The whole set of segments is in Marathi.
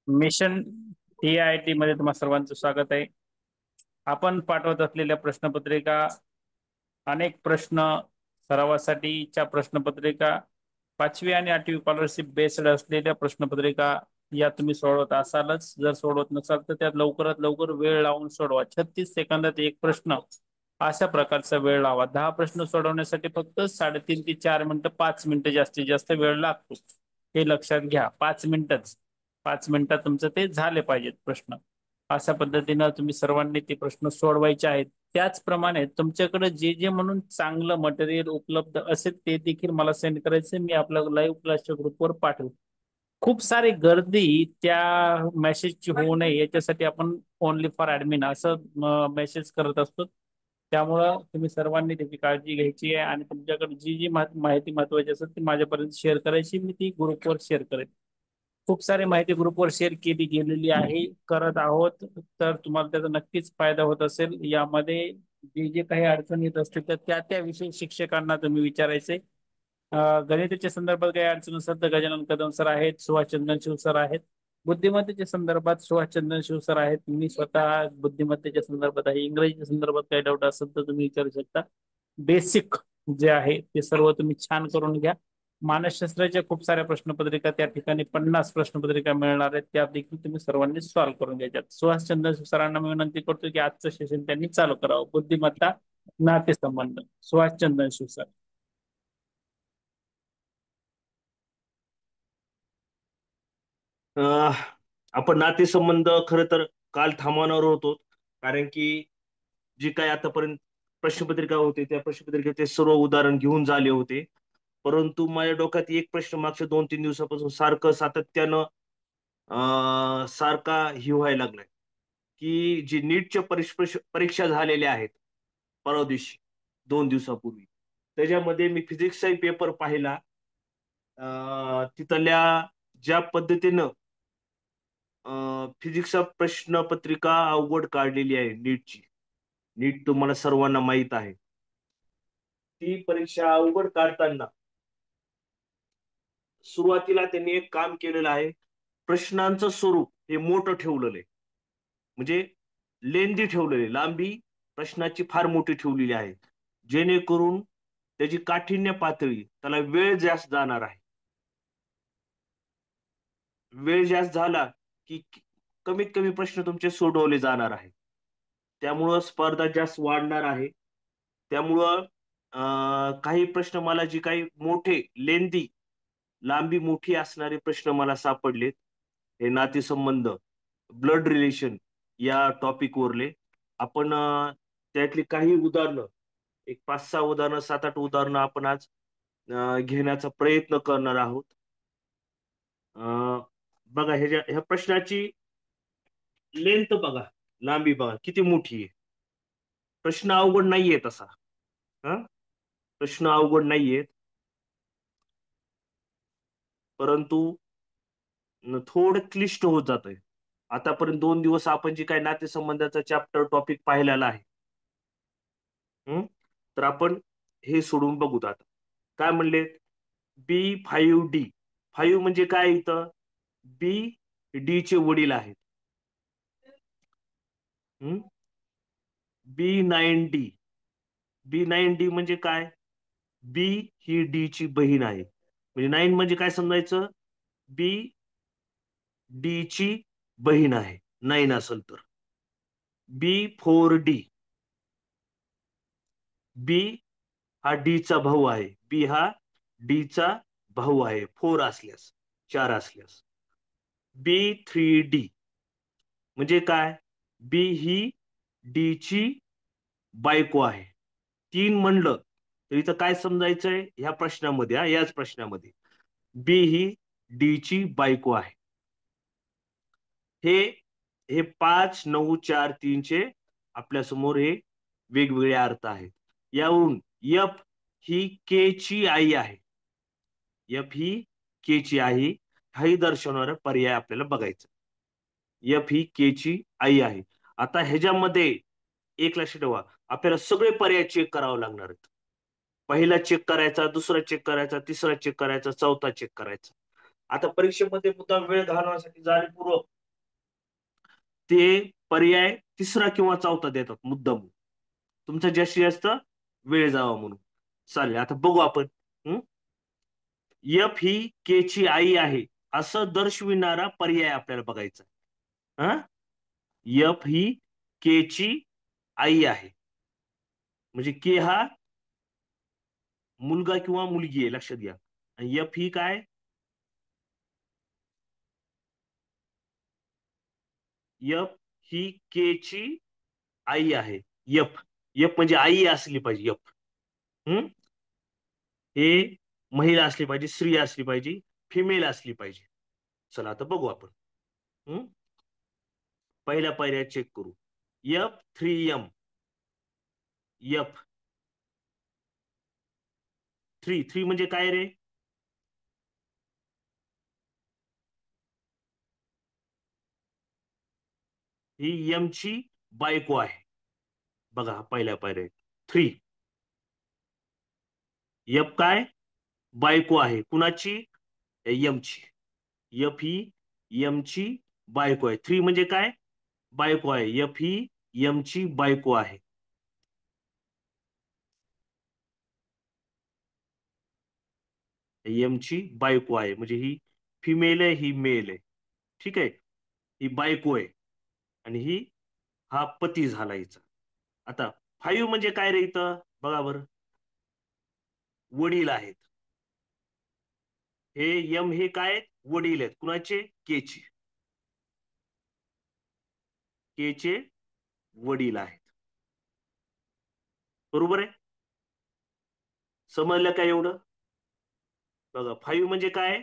मिशन TIT मध्ये तुम्हा सर्वांचं स्वागत आहे. आपण पाठवत असलेल्या प्रश्नपत्रिका अनेक प्रश्न सरावासाठीच्या प्रश्नपत्रिका 5वी आणि 8वी स्कॉलरशिप बेस्ड असलेल्या प्रश्नपत्रिका या तुम्ही सोडवत असालच. जर सोडवत नसाल तर त्यात लवकरात लवकर वेळ लावून सोडवा. 36 सेकंदात एक प्रश्न अशा प्रकारचा वेळ लावा. 10 प्रश्न सोडवण्यासाठी फक्त 3.5 ते 4 मिनिटं, 5 मिनिटं जास्तीत जास्त वेळ लागतो. हे लक्षात घ्या. 5 मिनिटच, 5 मिनिटात तुमचं ते झाले पाहिजेत प्रश्न. अशा पद्धतीनं तुम्ही सर्वांनी ते प्रश्न सोडवायचे आहेत. त्याचप्रमाणे तुमच्याकडे जे जे म्हणून चांगलं मटेरियल उपलब्ध असेल ते देखील मला सेंड करायचे. मी आपल्या लाईव्ह क्लासच्या ग्रुपवर पाठवू. खूप सारी गर्दी त्या मेसेजची होऊ नये याच्यासाठी आपण ओनली फॉर ऍडमिन असं मेसेज करत असतो. त्यामुळं तुम्ही सर्वांनी त्याची काळजी घ्यायची आहे आणि तुमच्याकडे जी जी माहिती महत्वाची असेल ती माझ्यापर्यंत शेअर करायची. मी ती ग्रुपवर शेअर करेन. खूप सारी माहिती ग्रुपवर शेअर केली गेलेली आहे, करत आहोत. तर तुम्हाला त्याचा नक्कीच फायदा होत असेल. यामध्ये जे जे काही अडचण येत असतील तर त्या त्या विषयी शिक्षकांना तुम्ही विचारायचे. गणिताच्या संदर्भात काही अडचण असेल तर गजानन कदम सर आहेत, सुभाषचंद्रन शिव सर आहेत. बुद्धिमत्तेच्या संदर्भात सुभाषचंद्रन शिव सर आहेत. मी स्वतः बुद्धिमत्तेच्या संदर्भात आहे. इंग्रजीच्या संदर्भात काही डाऊट असेल तर तुम्ही विचारू शकता. बेसिक जे आहे ते सर्व तुम्ही छान करून घ्या. मानसशास्त्राच्या खूप साऱ्या प्रश्नपत्रिका त्या ठिकाणी 50 प्रश्नपत्रिका मिळणार आहेत. त्या देखील तुम्ही सर्वांनी सॉल्व्ह करून घ्यायच्यात. सुभाषचंद्र सरांना मी विनंती करतो की आजचं सेशन त्यांनी चालू करावं. बुद्धिमत्ता, नातेसंबंध. सुभाषचंद्र शिव सर. अह, आपण नातेसंबंध खरं तर काल थांबवणार होतो, कारण की जी काय आतापर्यंत प्रश्नपत्रिका होती त्या प्रश्नपत्रिकेचे सर्व उदाहरण घेऊन झाले होते. परंतु माझ्या डोक्यात एक प्रश्न मागच्या 2-3 दिवसापासून सारखं सातत्यानं सारखा ही व्हायला लागलाय, की जी नीटच्या परीक्षा झालेल्या आहेत परवा दिवशी, 2 दिवसापूर्वी, त्याच्यामध्ये मी फिजिक्सचा पेपर पाहिला. तिथल्या ज्या पद्धतीनं फिजिक्सचा प्रश्नपत्रिका अवघड काढलेली आहे नीटची. नीट तुम्हाला सर्वांना माहित आहे. ती परीक्षा अवघड काढताना सुरुवातीला त्यांनी एक काम केलेलं आहे. प्रश्नांचं स्वरूप हे मोठं ठेवलेलं आहे, म्हणजे लेंदी ठेवलेले, लांबी प्रश्नाची फार मोठी ठेवलेली आहे, जेणेकरून त्याची काठिण्य पातळी, त्याला वेळ जास्त जाणार आहे. वेळ जास्त झाला की कमीत कमी प्रश्न तुमचे सोडवले जाणार आहे. त्यामुळं स्पर्धा जास्त वाढणार आहे. त्यामुळं काही प्रश्न मला जी काही मोठे लेंदी, लांबी मोठी असणारे प्रश्न मला सापडलेत. हे नातेसंबंध, ब्लड रिलेशन या टॉपिक वरले आपण त्यातली काही उदाहरणं, एक 5-6 उदाहरणं, 7-8 उदाहरणं आपण आज घेण्याचा प्रयत्न करणार आहोत. बघा, ह्या प्रश्नाची लेंथ बघा, लांबी बघा किती मोठी आहे. प्रश्न अवघड नाहीये तसा. हा, प्रश्न अवघड नाहीयेत, परंतु थोडं क्लिष्ट होत जातंय. आतापर्यंत 2 दिवस आपण जे काही नातेसंबंधाचा चॅप्टर टॉपिक पाहिलेला आहे, तर आपण हे सोडून बघूत. आता काय म्हणले, B5D. 5 म्हणजे काय इथं? बी डी चे वडील आहेत. B9D. B9D म्हणजे काय? बी ही डी ची बहीण आहे. म्हणजे 9 म्हणजे काय समजायचं? बी डी ची बहीण आहे 9 असेल तर. B4D. बी हा डी चा भाऊ आहे. बी हा डी चा भाऊ आहे 4 असल्यास, 4 असल्यास. B3D म्हणजे काय? बी ही डी ची बायको आहे. 3 म्हणलं तर इथं काय समजायचंय ह्या प्रश्नामध्ये, याच प्रश्नामध्ये बी ही डी ची बायको आहे. हे हे 5, 9, 4, 3 चे आपल्या समोर हे वेगवेगळे अर्थ आहेत. यावरून एफ ही के ची आई आहे. एफ ही के ची आई, हाही दर्शवणारा पर्याय आपल्याला बघायचा. एफ ही के ची आई आहे. आता ह्याच्यामध्ये एक लक्षात ठेवा, आपल्याला सगळे पर्याय चेक करावे लागणार आहेत. पहिला चेक करायचा, दुसरा चेक करायचा, तिसरा चेक करायचा, चौथा चेक करायचा. आता परीक्षेमध्ये मुद्दाम वेळ घालवण्यासाठी जाणीवपूर्वक ते पर्याय तिसरा किंवा चौथा देतात मुद्दाम, तुमचा जास्तीत जास्त वेळ जावा म्हणून. चालेल, आता बघू आपण. एफ ही के ची आई आहे असं दर्शविणारा पर्याय आपल्याला बघायचा. हा, एफ ही के ची आई आहे, म्हणजे के हा मुलगा किंवा मुलगी आहे, लक्षात घ्या. आणि एफ ही काय, एफ ही के ची आई आहे. एफ, एफ म्हणजे आई असली पाहिजे. एफ हम्म हे महिला असली पाहिजे, स्त्री असली पाहिजे, फिमेल असली पाहिजे. चला आता बघू आपण. हम्म पहिल्या पर्याय चेक करू. F3M, एफ थ्री, थ्री म्हणजे काय रे? ही एम ची बायको आहे. बघा पहिल्या पर्याय थ्री. एफ काय, बायको आहे कुणाची, एम ची. एफ ही एम ची बायको आहे. थ्री म्हणजे काय, बायको आहे. एफ ही एम ची बायको आहे. एम ची बायको आहे म्हणजे ही फिमेल आहे, ही मेल आहे. ठीक आहे, ही बायको आहे आणि ही हा पती झाला हिचा. आता फाईव्ह म्हणजे काय रे इथं, बघा बरं, वडील आहेत. हे यम हे काय, वडील आहेत कुणाचे, केचे. केचे वडील आहेत. बरोबर आहे, समजलं काय एवढं? बघा फाईव्ह म्हणजे काय,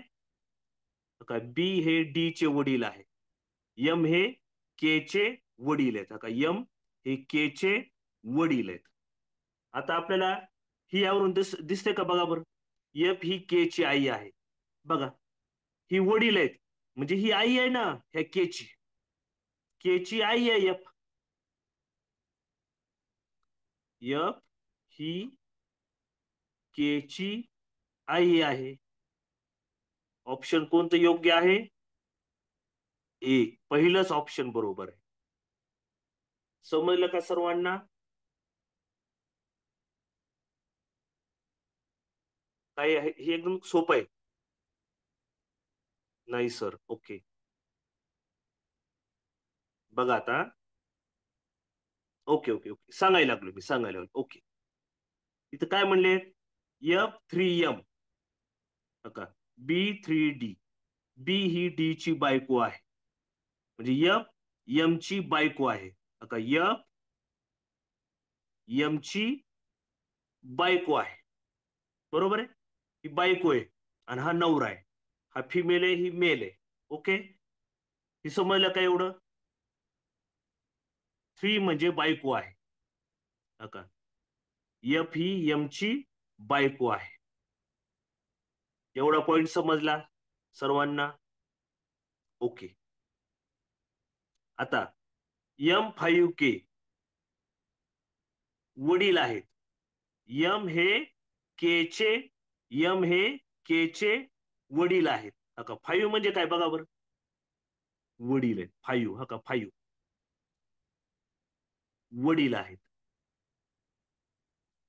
काय बी हे डी चे वडील आहे. यम हे के चे वडील आहेत. का यम हे के चे वडील आहेत. आता आपल्याला ही यावरून दिसते का, बघा बरं. एफ ही के ची आई आहे. बघा, ही वडील आहेत म्हणजे ही आई आहे ना, ह्या केची, केची आई आहे एफ. एफ ही केची आई आहे. ऑप्शन कोणतं योग्य आहे, ए, पहिलंच ऑप्शन बरोबर आहे. समजलं का सर्वांना? काय आहे हे, एकदम सोपं आहे. नाही सर, ओके. बघा आता, ओके ओके ओके, सांगायला लागलो मी, सांगायला लागलो. ओके, इथं काय म्हणले, F3M, का B3D. बी ही डी ची बायको आहे म्हणजे एफ एम ची बायको आहे. का एफ एम ची बायको आहे. बरोबर आहे, ही बायको आहे आणि हा नवरा आहे. हा फिमेल आहे, ही मेल आहे. ओके, ही समजलं का एवढं? थ्री म्हणजे बायको आहे. का एफ ही एम ची बायको आहे. एवढा पॉइंट समजला सर्वांना? ओके. आता M5K वडील आहेत. यम हे केचे, यम हे केचे वडील आहेत. हा का फाईव्ह म्हणजे काय, बघा बरं, वडील आहेत. फाईव्ह, हा का फाईव्ह वडील आहेत.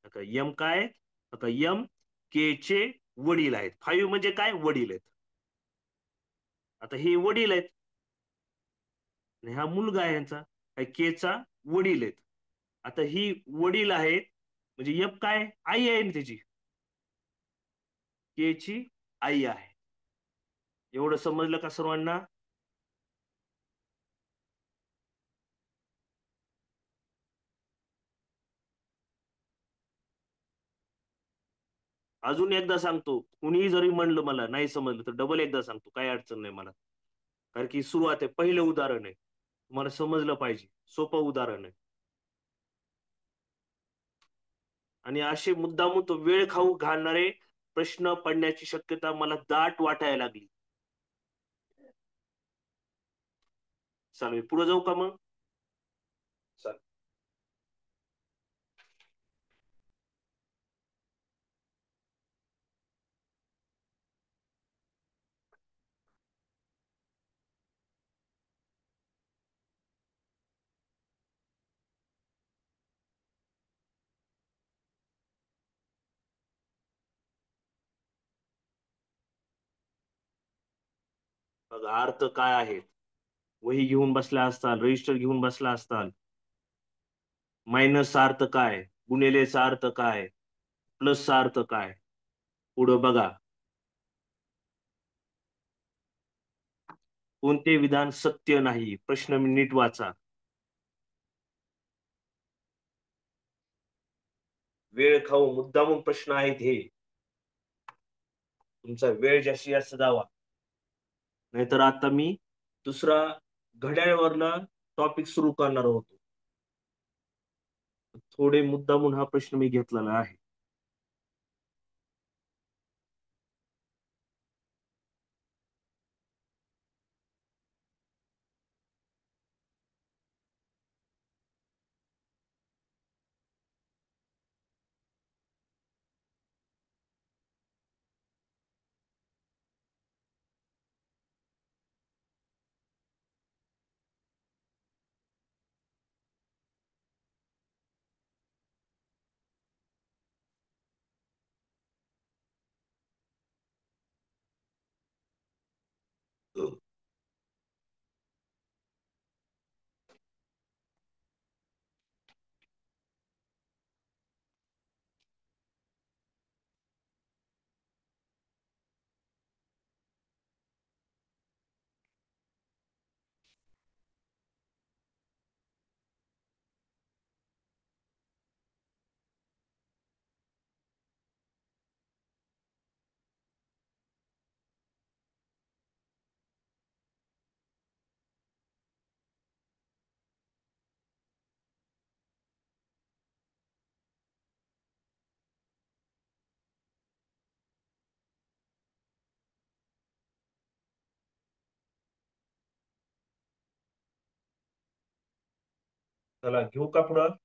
आता यम काय, आता यम केचे वडील आहेत. फाईव्ह म्हणजे काय, वडील आहेत. आता हे वडील आहेत आणि हा मुलगा आहे यांचा, केचा वडील आहेत. आता ही वडील आहेत म्हणजे यप काय, आई आहे ना त्याची, केची आई आहे. एवढं समजलं का सर्वांना? अजून एकदा सांगतो, कुणीही जरी म्हणलं मला नाही समजलं तर डबल एकदा सांगतो, काही अडचण नाही मला. कारण की सुरुवात आहे, पहिलं उदाहरण आहे, तुम्हाला समजलं पाहिजे, सोपं उदाहरण आहे. आणि असे मुद्दामून तो वेळ खाऊ घालणारे प्रश्न पडण्याची शक्यता मला दाट वाटायला लागली. चालेल, पुढे जाऊ का मग? चालेल. बघा अर्थ काय आहेत. वही घेऊन बसला असताल, रजिस्टर घेऊन बसला असताल. मायनसचा अर्थ काय, गुणिलेचा अर्थ काय, प्लसचा अर्थ काय. पुढं बघा, कोणते विधान सत्य नाही. प्रश्न नीट वाचा. वेळ खाऊ मुद्दामून प्रश्न आहेत हे. तुमचा वेळ जास्तीत जास्त जावा. नाहीतर आता मी दुसरा घड्याळवरला टॉपिक सुरू करणार होतो. थोडे मुद्दामून हा प्रश्न मी घेतलेला आहे. चला घेऊ का पुढं.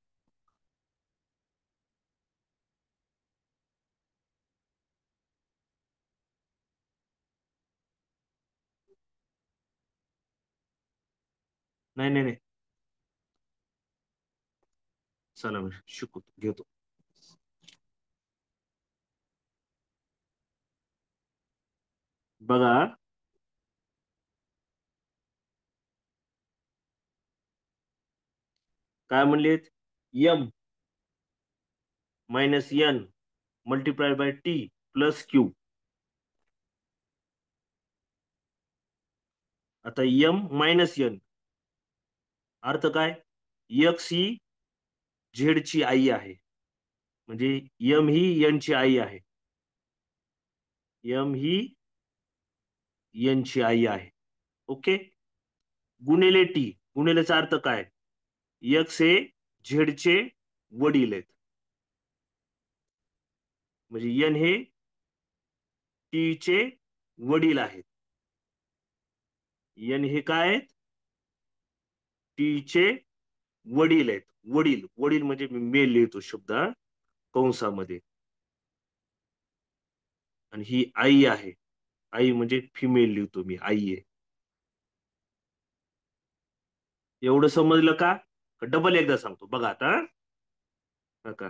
नाही नाही नाही, चला मी शिकू घेतो. बघा, काय म्हणलेत. M minus N multiplied by T plus Q. आता एम मायनस एन अर्थ काय. एक्स ही झेड ची आई आहे. म्हणजे एम ही एन ची आई आहे. एम ही एन ची आई आहे. ओके. गुणिले टी, गुणिलेचा अर्थ काय. एक्स हे झेड चे वडील आहेत. म्हणजे एन हे टी चे वडील आहेत. एन हे काय आहेत. टी चे वडील आहेत. वडील, वडील म्हणजे मी मेल लिहितो शब्द कंसामध्ये. आणि ही आई आहे. आई म्हणजे फिमेल लिहितो मी, आई आहे. एवढं समजलं का. डबल एकदा सांगतो बघा आता. का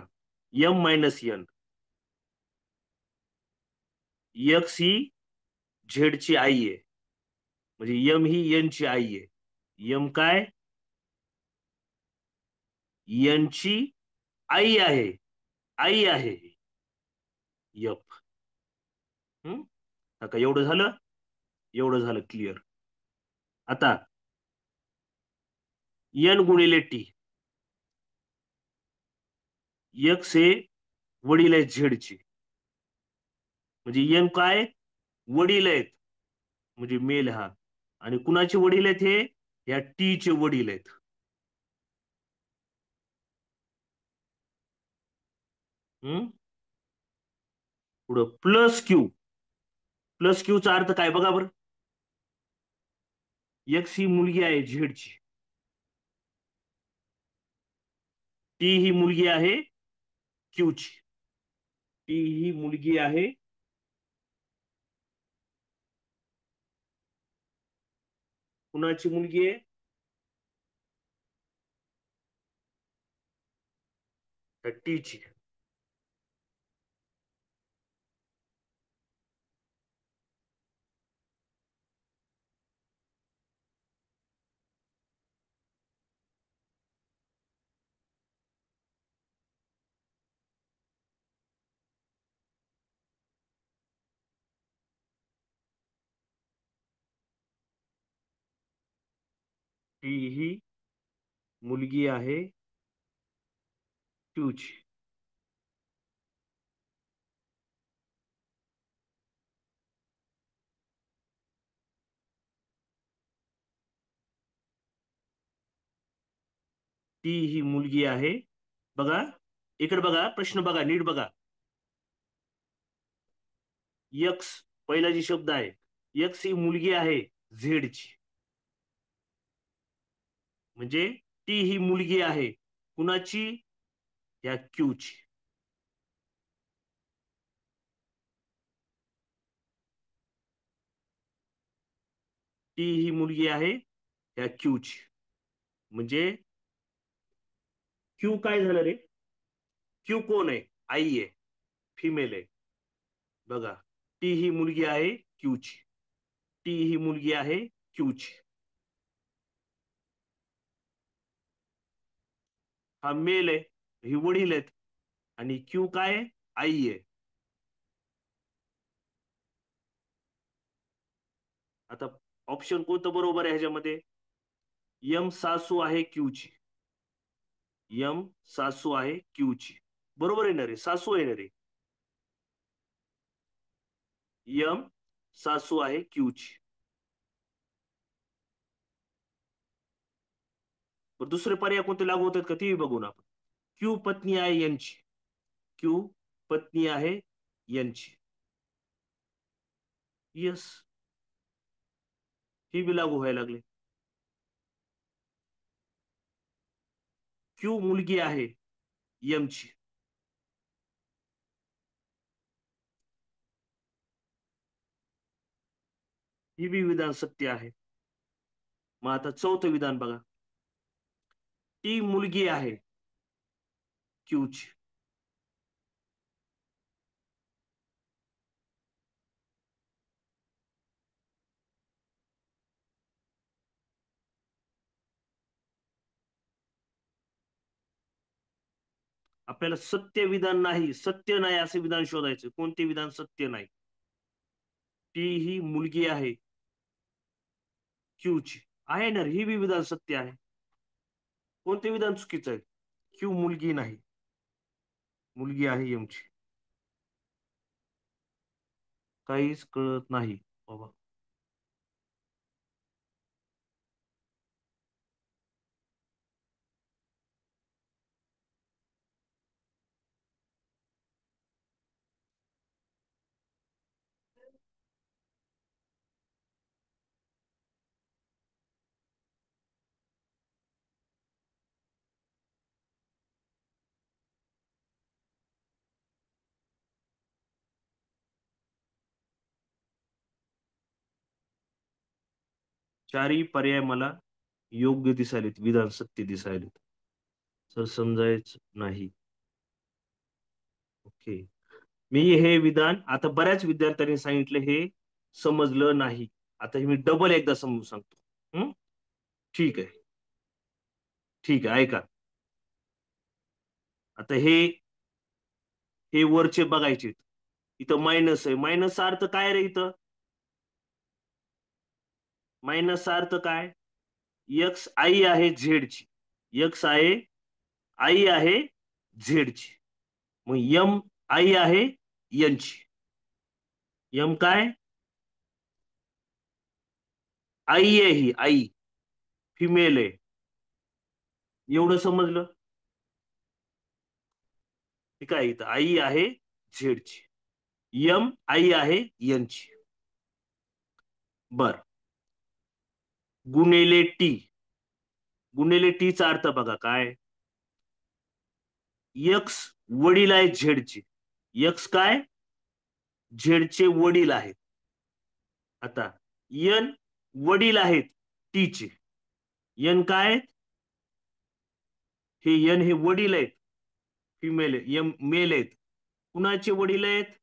एम मायनस एन, एक्स ही झेड ची आई आहे. म्हणजे एम ही एन ची आई आहे. एम काय, एन ची आई आहे. आई आहे एफ. का एवढं झालं. एवढं झालं क्लिअर. आता एन गुणिले टी. एक्स हे वडील आहेत झेडचे. म्हणजे एन काय, वडील आहेत. म्हणजे मेल हा. आणि कुणाचे वडील आहेत हे, या टी चे वडील आहेत. पुढं प्लस क्यू. प्लस क्यू चा अर्थ काय बघा बरं. एक्स ही मुलगी आहे झेडची. टी ही मुलगी आहे क्यूची. टी ही मुलगी आहे कुणाची मुलगी आहे, टीची. टी ही मुलगी आहे क्यूची. ती ही मुलगी आहे. बघा, इकडे बघा, प्रश्न बघा, नीट बघा. यक्स पहिला जी शब्द आहे, यक्स ही मुलगी आहे झेडची. म्हणजे ती ही मुलगी आहे कुणाची? या क्यूची. ती ही मुलगी आहे या क्यूची. म्हणजे क्यू काय झालं रे? क्यू कोण आहे? आई आहे, फिमेल आहे. बघा, ती ही मुलगी आहे क्यूची. ती ही मुलगी आहे क्यूची. हा मेल आहे, ही वडील आहेत. आणि क्यू काय आहे? आई आहे. आता ऑप्शन कोणतं बरोबर आहे ह्याच्यामध्ये? यम सासू आहे क्यूची. यम सासू आहे क्यूची. बरोबर आहे ना रे? सासू आहे ना रे? यम सासू आहे क्यूची. दुसरे पर्याय कोणते लागू होतात का ते बघू ना आपण. क्यू पत्नी आहे यांची. क्यू पत्नी आहे यांची. यस, ही बी लागू व्हायला लागले. क्यू मुलगी आहे यमची. ही बी विधान सत्य आहे. मग आता चौथं विधान बघा. ती मुलगी आहे क्यूची. आपल्याला सत्य विधान नाही, सत्य नाही असे विधान शोधायचे. कोणते विधान सत्य नाही? ती ही मुलगी आहे क्यूची. आहे ना, ही बी विधान सत्य आहे. कोणते विधान चुकीचं आहे? क्यू मुलगी नाही, मुलगी आहे यमची. काहीच कळत नाही बाबा. चारही पर्याय मला योग्य दिसायलेत, विधान सत्य दिसायलेत. सर समजायच नाही. ओके. मी हे विधान आता बऱ्याच विद्यार्थ्यांनी सांगितलं हे समजलं नाही. आता हे मी डबल एकदा समजून सांगतो. ठीक आहे, ठीक आहे, ऐका. आता हे वरचे बघायचे. इथं मायनस आहे. मायनस अर्थ काय रे इथं? मायनस अर्थ काय? यक्स आई आहे झेडची. यक्स आहे, आई आहे झेडची. मग यम आई आहे यांची. यम काय? आई आहे, ही आई फिमेल आहे. एवढं समजलं? ठीक आहे. इथं आई आहे झेडची. यम आई आहे यांची. बर. गुणिले टी. गुणिले टीचा अर्थ बघा काय? यक्स वडील आहे झेडचे. यक्स काय? झेडचे वडील आहेत. आता यन वडील आहेत टीचे. यन काय? हे यन हे वडील आहेत, फिमेल यम मेल आहेत. कुणाचे वडील आहेत?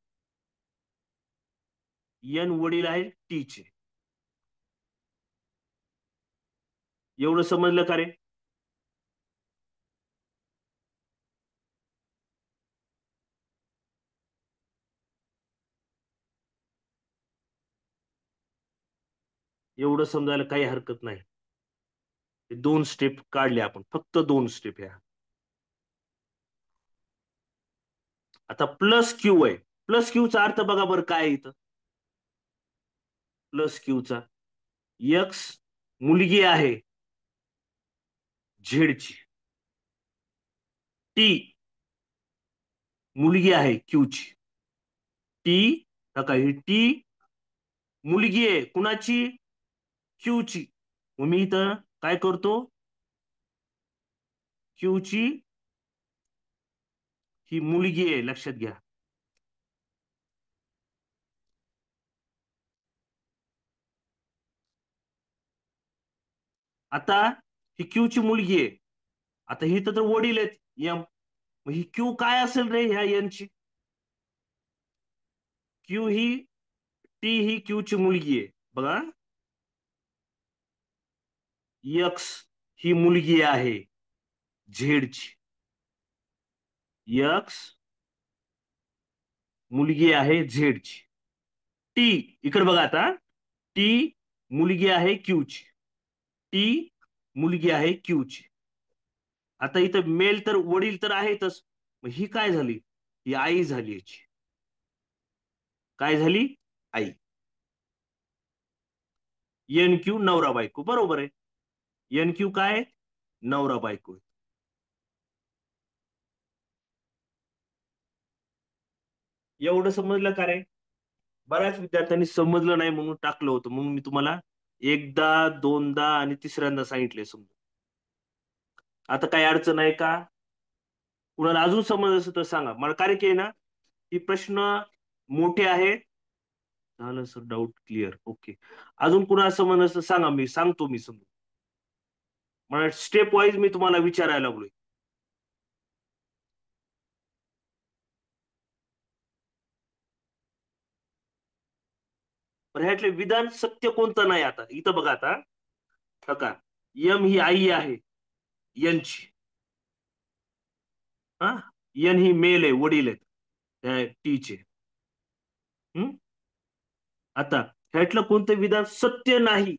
यन वडील आहेत टीचे. एवढं समजलं का रे? एवढं समजायला काही हरकत नाही. दोन स्टेप काढले आपण, फक्त दोन स्टेप ह्या. आता प्लस क्यू आहे. प्लस क्यू चा अर्थ बघा बरं काय आहे इथं. प्लस क्यू चा एक्स मुलगी आहे झेडची, टी मुलगी आहे क्यूची. टी नका, ही टी मुलगी आहे कुणाची, क्यूची. मग मी इथं काय करतो, क्यूची ही मुलगी आहे लक्षात घ्या. आता ही क्यूची मुलगी आहे. आता ही तर वडील आहेत एम. मग ही क्यू काय असेल रे ह्या एनची. क्यू ही, टी ही क्यूची मुलगी आहे बघा. एक्स ही मुलगी आहे झेडची. एक्स मुलगी आहे झेडची. टी इकडे बघा आता, टी मुलगी आहे क्यूची. टी मुलगी आहे क्यूची. आता इथं मेल तर वडील तर आहेतच. मग ही काय झाली, ही आई झाली याची. काय झाली, आई. एन क्यू नवरा बायको, बरोबर आहे. एन क्यू काय, नवरा बायको. एवढं समजलं का रे. बऱ्याच विद्यार्थ्यांनी समजलं नाही म्हणून टाकलं होतं, म्हणून मी तुम्हाला एकदा, दोनदा आणि तिसऱ्यांदा सांगितले समजून. आता काही अडचण आहे का, कुणाला अजून समज असेल तर सांगा मला. कारण की आहे ना, ही प्रश्न मोठे आहेत. झालं सर, डाऊट क्लिअर, ओके. अजून कुणाला समज असेल सांगा, मी सांगतो मी समजून. मला स्टेप वाईज मी तुम्हाला विचारायला लागलोय. पण ह्यातले विधान सत्य कोणतं नाही. आता इथं बघा आता, का यम ही आई आहे यांची, हा. एन ही मेल आहे, वडील आहेत टीचे. हम्म. आता ह्यातलं कोणतं विधान सत्य नाही,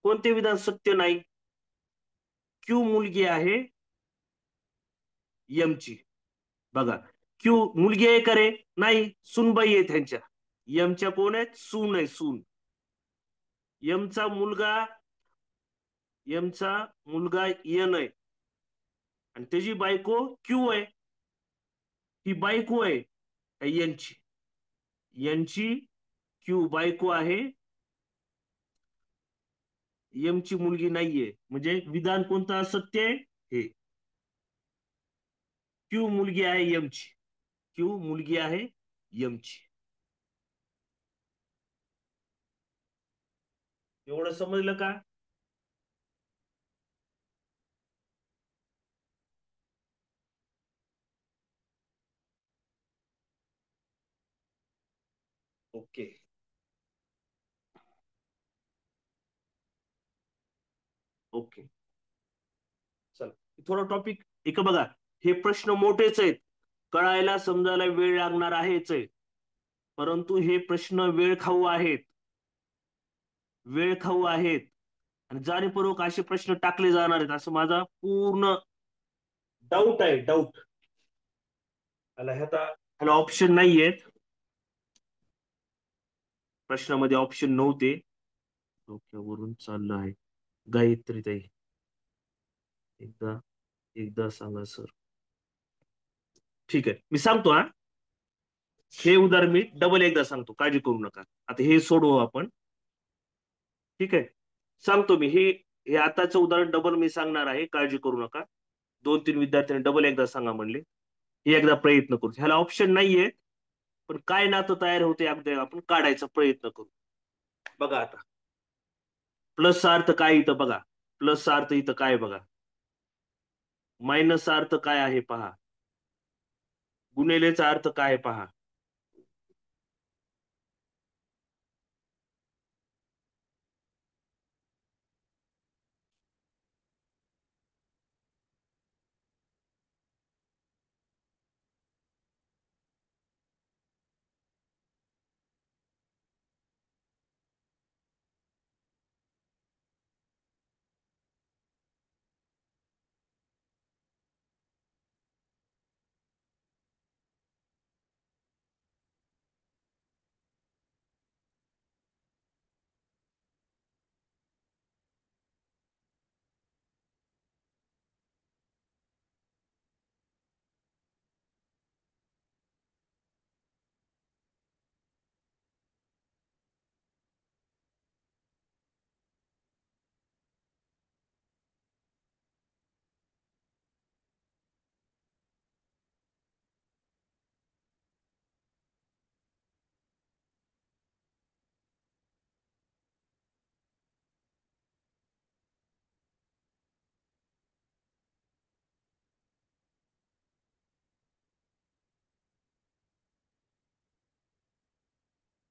कोणते विधान सत्य नाही. क्यू मुलगी आहे यमची. बघा, क्यू मुलगी आहे करे, नाही, सुनबाई आहे त्यांच्या. यमच्या कोण आहेत, सून आहे, सून. यमचा मुलगा, यमचा मुलगा यन आहे आणि त्याची बायको क्यू आहे. ही बायको आहे यनची. यनची क्यू बायको आहे, यमची मुलगी नाहीये. म्हणजे विधान कोणतं असत्य आहे, हे. क्यू मुलगी आहे यमची, क्यू मुलगी आहे यमची. एवढं समजलं का. Okay, okay. चला, थोडं टॉपिक एक बघा. हे प्रश्न मोठेच आहेत, कळायला समजायला वेळ लागणार आहेच आहे. परंतु हे प्रश्न वेळ खाऊ आहेत, वेळ खाऊ आहेत. आणि जाणीवपूर्वक असे प्रश्न टाकले जाणार आहेत असं माझा पूर्ण डाऊट आहे, डाऊट. ह्याला ऑप्शन नाहीयेत, प्रश्नामध्ये ऑप्शन नव्हते. डोक्यावरून चाललं आहे. गायत्री ताई, एकदा एकदा सांगा सर. ठीक आहे, मी सांगतो हा. हे उदाहरण मी डबल एकदा सांगतो, काळजी करू नका. आता हे सोडवू आपण. ठीक आहे, सांगतो मी. हे आताचं उदाहरण डबल मी सांगणार आहे, काळजी करू नका. 2-3 विद्यार्थ्यांनी डबल एकदा सांगा म्हणले. हे एकदा प्रयत्न करू. ह्याला ऑप्शन नाहीये, पण काय नातं तयार होते अगदी आपण काढायचा प्रयत्न करू. बघा आता, प्लसचा अर्थ काय इथं बघा. प्लसचा अर्थ इथं काय बघा. मायनसचा अर्थ काय आहे पहा. गुणिलेचा अर्थ काय पहा.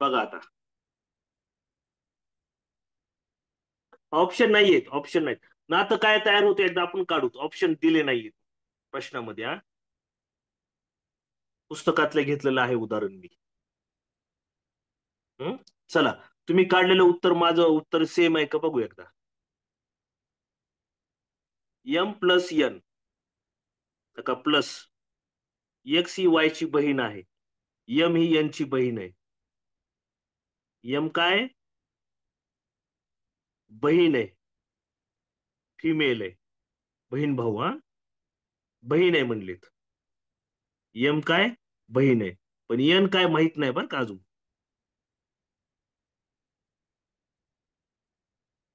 बघा आता ऑप्शन नाहीयेत, ऑप्शन नाहीत ना. आता काय तयार होतं एकदा आपण काढू. ऑप्शन दिले नाहीयेत प्रश्नामध्ये. हा, पुस्तकातलं घेतलेलं आहे उदाहरण मी. हं? चला, तुम्ही काढलेलं उत्तर माझं उत्तर सेम आहे का बघू एकदा. एम प्लस एन का प्लस एक्स ही वाय ची बहीण आहे, एम ही एन ची बहीण आहे. एम काय? बहीण आहे, फिमेल आहे, बहीण भाऊ. हा, बहीण आहे म्हणलीत. एम काय? बहीण आहे. पण एन काय माहित नाही बरं का अजून.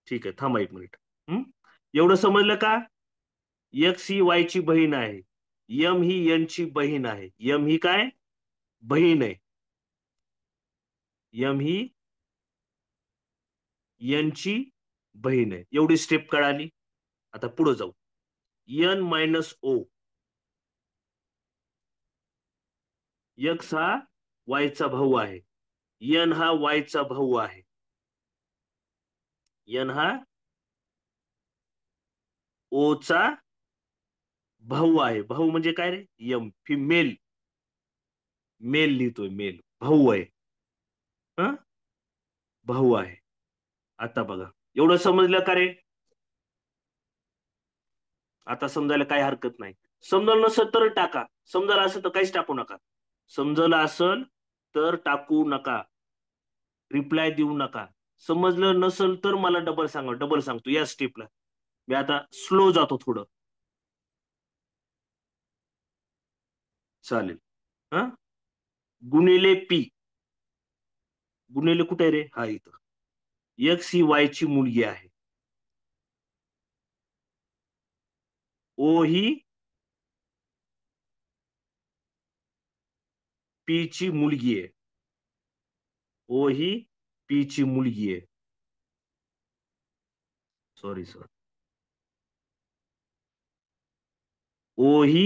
ठीक आहे, थांबा एक मिनिट. हं? एवढं समजलं का? एक्स ही वाय ची बहीण आहे, एम ही एन ची बहीण आहे. एम ही काय? बहीण आहे. एम ही एन ची बहीण आहे. एवढी स्टेप कळाली. आता पुढे जाऊ. एन मायनस ओ. एक्स हा वायचा भाऊ आहे, एन हा वायचा भाऊ आहे. एन हा ओ चा भाऊ आहे. भाऊ म्हणजे काय रे? M female. मेल लिहितोय, मेल. भाऊ आहे. हा, भाऊ आहे. आता बघा, एवढं समजलं का रे? आता समजायला काही हरकत नाही. समजलं नसेल तर टाका, समजायला असेल तर काहीच टाकू नका. समजलं असेल तर टाकू नका, रिप्लाय देऊ नका. समजलं नसेल तर मला डबल सांगा, डबल सांगतो या स्टेपला. मी आता स्लो जातो थोडं. चालेल. हा, गुणिले पी. गुणिले कुठे आहे रे? हा, इथं. एक्स ही वाय ची मुलगी आहे, ओ ही पी ची मुलगी आहे. ओ ही पी ची मुलगी आहे. Sorry sir. ओ ही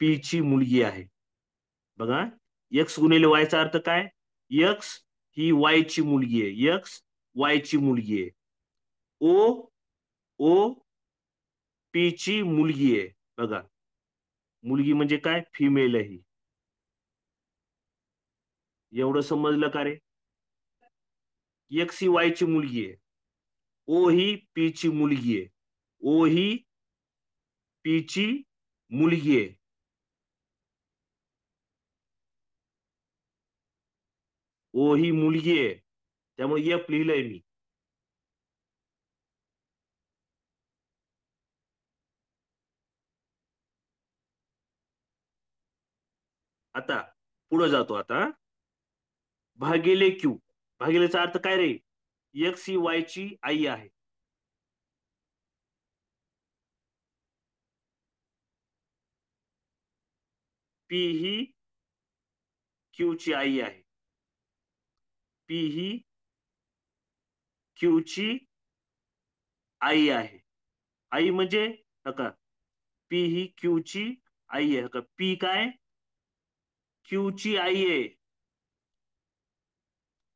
पी ची मुलगी आहे. बघा, एक्स गुणिले वायचा अर्थ काय? एक्स ही वाय ची मुलगी आहे, एक्स वाय ची मुलगी आहे. ओ ओ पी ची मुलगी आहे. बघा, मुलगी म्हणजे काय? फिमेल आहे ही. एवढं समजलं का रे? एक्स ही वाय ची मुलगी आहे, ओ ही पी ची मुलगी आहे. ओ ही पी ची मुलगी आहे. ओ ही मुलगी आहे, त्यामुळे एफ लिहिलंय मी. आता पुढे जातो. आता भागिले क्यू. भागिलेचा अर्थ काय रे? एक्स ही वाय ची आई आहे. पी ही क्यू ची आई आहे. पी ही क्यू ची आई आहे. आई म्हणजे का? पी ही क्यू ची आई आहे का? पी काय? क्यू ची आई आहे.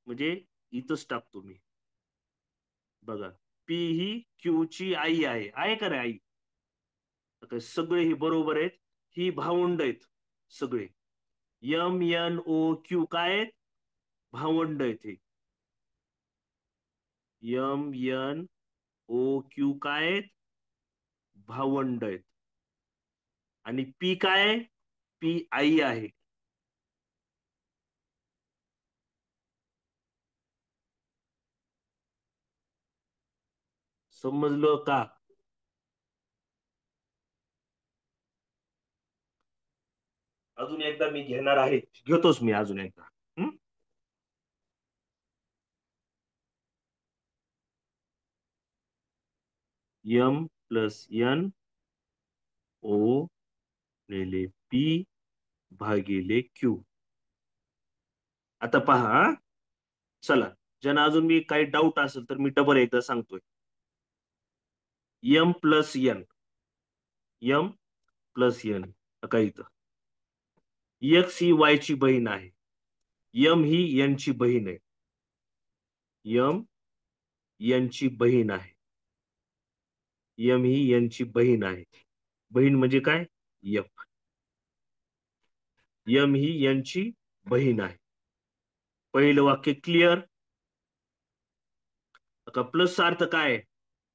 म्हणजे इथंच टाकतो मी. बघा, पी ही क्यू ची आई आहे. आहे का रे आई? आता सगळे ही बरोबर आहेत. ही भावंड आहेत सगळे. एम एन ओ क्यू काय आहेत? भावंड आहेत हे. एम एन ओ क्यू काय आहेत? भावंड आहेत. आणि पी काय? पी आई आहे. समजलं का? अजून एकदा मी घेणार आहे, घेतोच मी अजून एकदा. हं? एम प्लस एन ओ गुणिले पी भागिले क्यू. आता पहा. चला, ज्यांना अजून मी काही डाऊट असेल तर मी डबल एकदा सांगतोय. M plus N, M plus N काय इथं. एक्स ही वाय ची बहीण आहे, एम ही एन ची बहीण आहे. यम यांची बहीण आहे. यम ही यांची बहीण आहे. बहीण म्हणजे काय? एफ. यम ही यांची बहीण आहे. पहिलं वाक्य क्लिअर. आता प्लस अर्थ काय?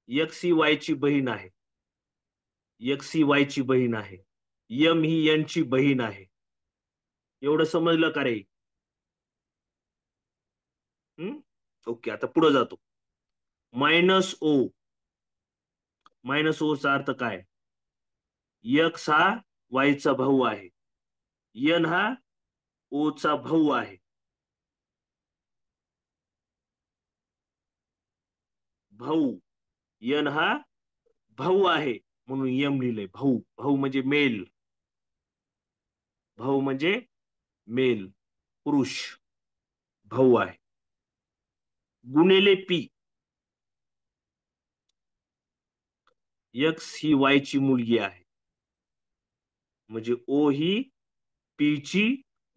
एक्स ही वाय ची बहीण आहे. एक्स ही वाय ची बहीण आहे. यम ही यांची बहीण आहे. एवढं समजलं का रे? ओके, आता पुढे जातो. मायनस ओ. मायनस ओ चा अर्थ काय? एक्स हा वायचा भाऊ आहे. एन हा ओ चा भाऊ आहे. भाऊ. एन हा भाऊ आहे म्हणून एम लिहिलंय. भाऊ. भाऊ म्हणजे मेल. भाऊ म्हणजे मेल, पुरुष. भाऊ आहे. गुणिले पी. एक्स ही वाय ची मुलगी आहे. म्हणजे ओ ही पी ची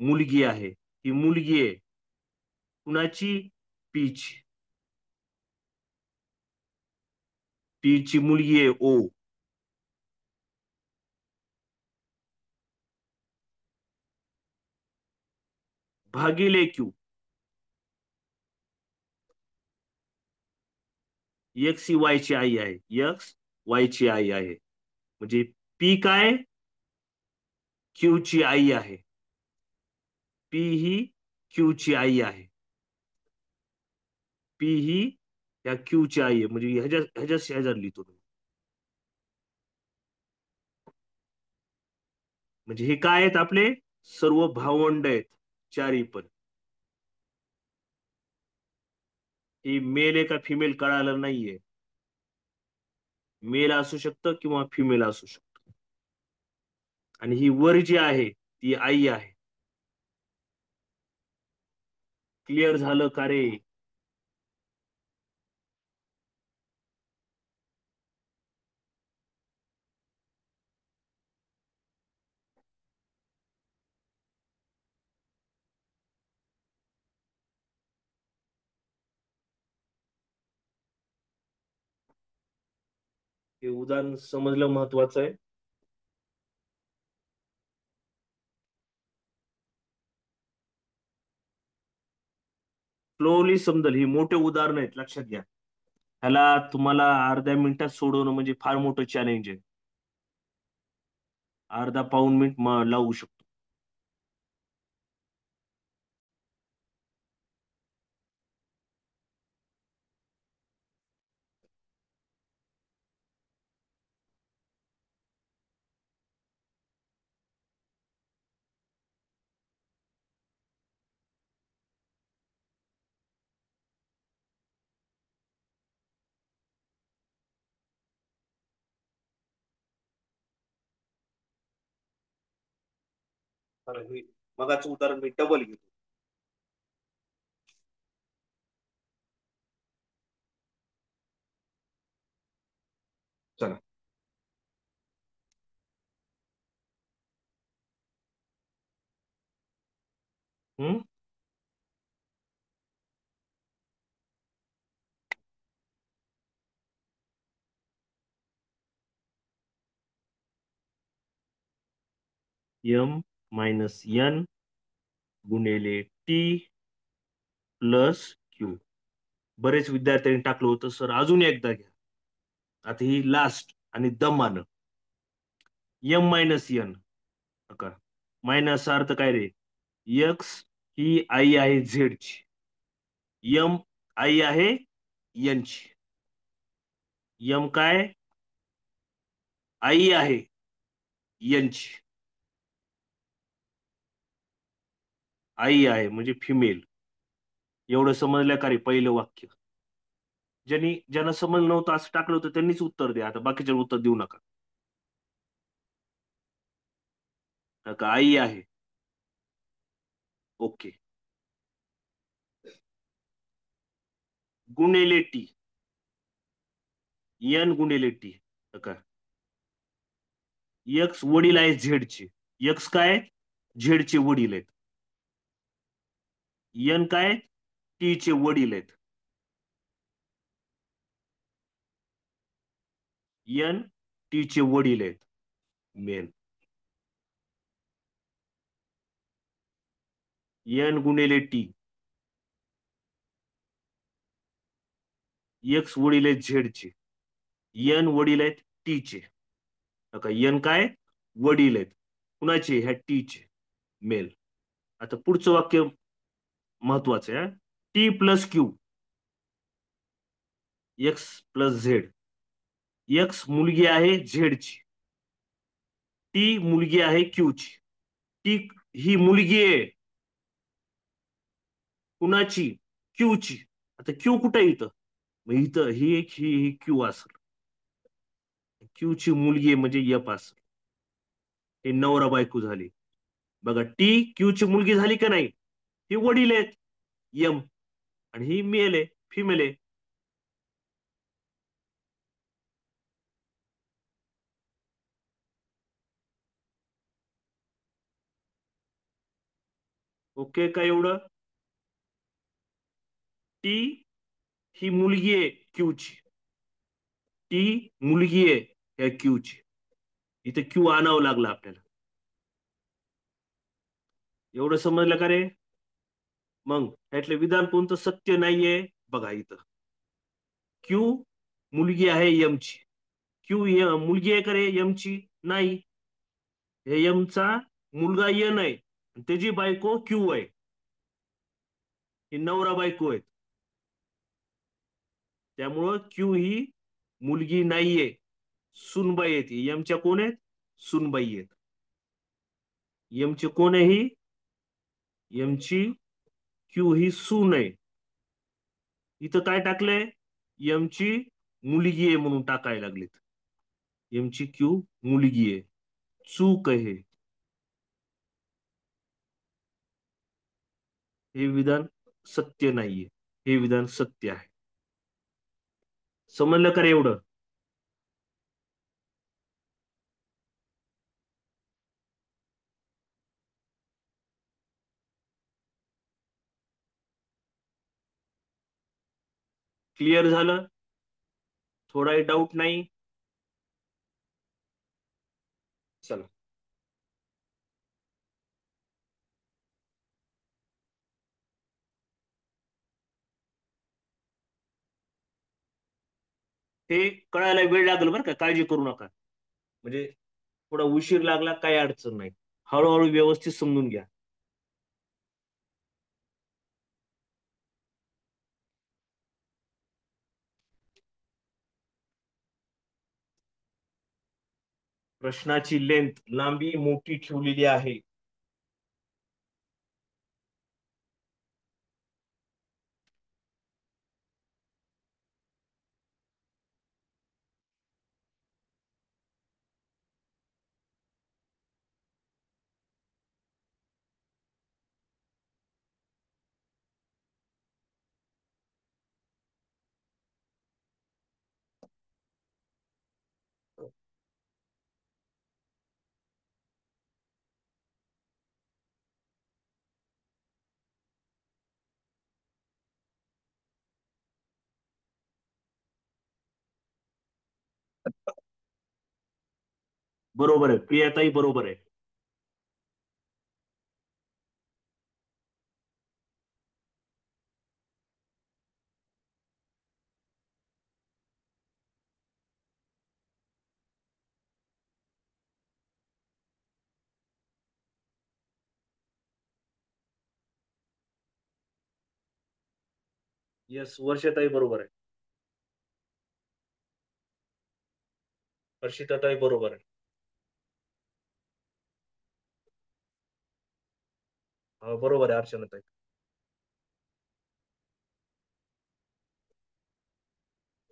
मुलगी आहे. ही मुलगी आहे कुणाची? पी ची. पी ची मुलगी आहे ओ. भागिले क्यू. एक्स ही वाय ची आई आहे. एक्स वाय ची आई आहे. म्हणजे पी काय? क्यू ची आई आहे. पी ही क्यू ची आई आहे. पी ही या क्यू ची आई आहे. म्हणजे ह्याच्या शेजार लिहितो. म्हणजे हे काय आहेत? आपले सर्व भावंड आहेत. चारी पण. ही मेल आहे का फिमेल कळालं नाहीये. मेल असू शकतं किंवा फिमेल असू शकतं. आणि ही वर जी आहे ती आई आहे. क्लिअर झालं का रे? हे उदाहरण समजलं महत्वाचं आहे. स्लोली समजल. ही मोठे उदाहरण आहेत, लक्षात घ्या. ह्याला तुम्हाला अर्ध्या मिनिटात सोडवणं म्हणजे फार मोठं चॅलेंज आहे. अर्धा पाऊण मिनिट लावू शकतो. मगाचं उदाहरण मी डबल घेतो. चला. हम्म. एम मायनस एन गुणिले टी प्लस क्यू. बरेच विद्यार्थ्यांनी टाकलं होतं सर, अजून एकदा घ्या. आता ही लास्ट आणि दमानं. M minus N. मायनस अर्थ काय रे? एक्स ही आई आहे झेड ची. यम आई आहे एन ची. यम काय? आई आहे एन ची. आई आहे म्हणजे फिमेल. एवढं समजलं का रे पहिलं वाक्य? ज्यांना समजलं नव्हतं असं टाकलं होतं त्यांनीच उत्तर द्या. आता बाकीच्या उत्तर देऊ नका. का आई आहे? ओके. गुणिले टी. एन गुणिले टी. का एक्स वडील आहे झेडचे. एक्स काय? झेडचे वडील आहेत. एन काय? टी चे वडील आहेत. एन टी चे वडील आहेत मेल. एन गुणिले टी, एक्स वडील आहेत झेड चे, एन वडील आहेत टी चे. का एन काय वडील आहेत कुणाचे, ह्या टी चे मेल. आता पुढचं वाक्य महत्वाचं आहे. T plus Q, x plus Z. X मुलगी आहे झेड ची, टी मुलगी आहे क्यू ची. टी ही मुलगी आहे कुणाची, क्यू ची. आता क्यू कुठे इथं, मग इथं ही एक ही क्यू असेल, क्यू ची मुलगी आहे म्हणजे एफ असेल. हे नवरा बायको झाली. बघा टी क्यू ची मुलगी झाली का नाही, ही वडील आहेत यम, आणि ही मेल आहे, फिमेल आहे. ओके का एवढं. टी ही मुलगी आहे क्यू ची, टी मुलगी आहे या क्यू ची. इथे क्यू आणावं लागलं आपल्याला. एवढं समजलं का रे. मग ह्यातलं विधान कोणतं सत्य नाहीये, बघा इथं. क्यू मुलगी आहे यमची, क्यू मुलगी आहे का रे यमची, नाही. हे यमचा मुलगा यन आहे, त्याची बायको क्यू आहे. ही नवरा बायको आहेत. त्यामुळं क्यू ही मुलगी नाहीये, सुनबाई येते. यमच्या कोण आहेत, सुनबाई आहेत. यमचे कोण आहे ही, यमची क्यू ही सून आहे. इथं काय टाकलंय, यमची मुलगी आहे म्हणून टाकायला लागलेत. यमची क्यू मुलगी आहे, चूक आहे. हे विधान सत्य नाहीये, हे विधान सत्य आहे. समजलं का रे एवढं. क्लिअर झालं, थोडाही डाऊट नाही. चला. हे कळायला वेळ लागेल बरं का, काळजी करू नका. म्हणजे थोडा उशीर लागला काही अडचण नाही, हळूहळू व्यवस्थित समजून घ्या. प्रश्नाची लेंथ, लांबी मोठी ठेवलेली आहे. बरोबर आहे प्रियाताई, बरोबर आहे. येस, वर्षाताई बरोबर आहे. हर्षिताताई बरोबर आहे. हा बरोबर आहे अर्चनाताई.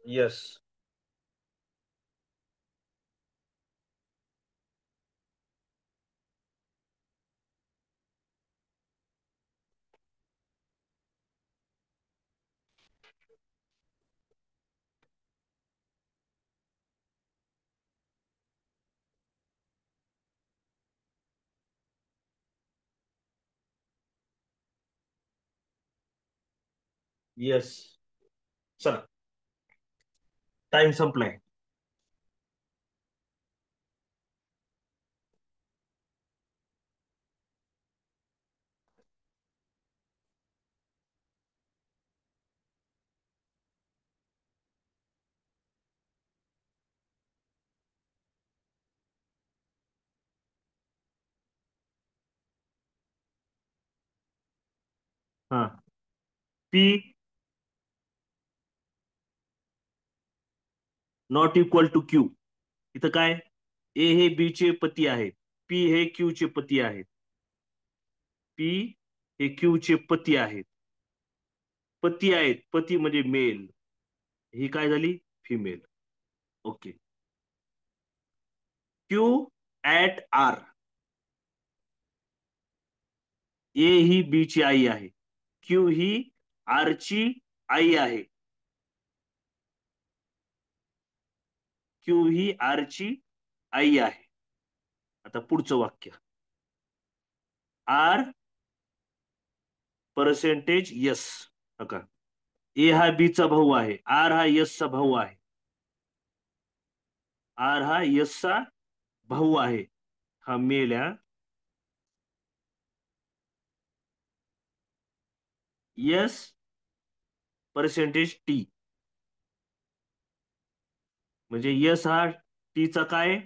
येस. येस. चला, टाइम संपलाय. हा, P not equal to Q. इथं काय, ए हे बी चे पती आहे, पी हे क्यू चे पती आहेत, पी हे क्यू चे पती आहेत, पती आहेत, पती म्हणजे मेल, ही काय झाली, female. Okay. Q at R, A ही बी ची आई आहे, क्यू ही आर ची आई आहे, क्यू ही आर ची आई आहे. आता पुढचं वाक्य, आर पर्सेंटेज यस. का ए हा बी चा भाऊ आहे, आर हा यस चा भाऊ आहे, आर हा यस चा भाऊ आहे, हा मेल आहे. यस पर्सेंटेज टी, म्हणजे यस हा टीचा काय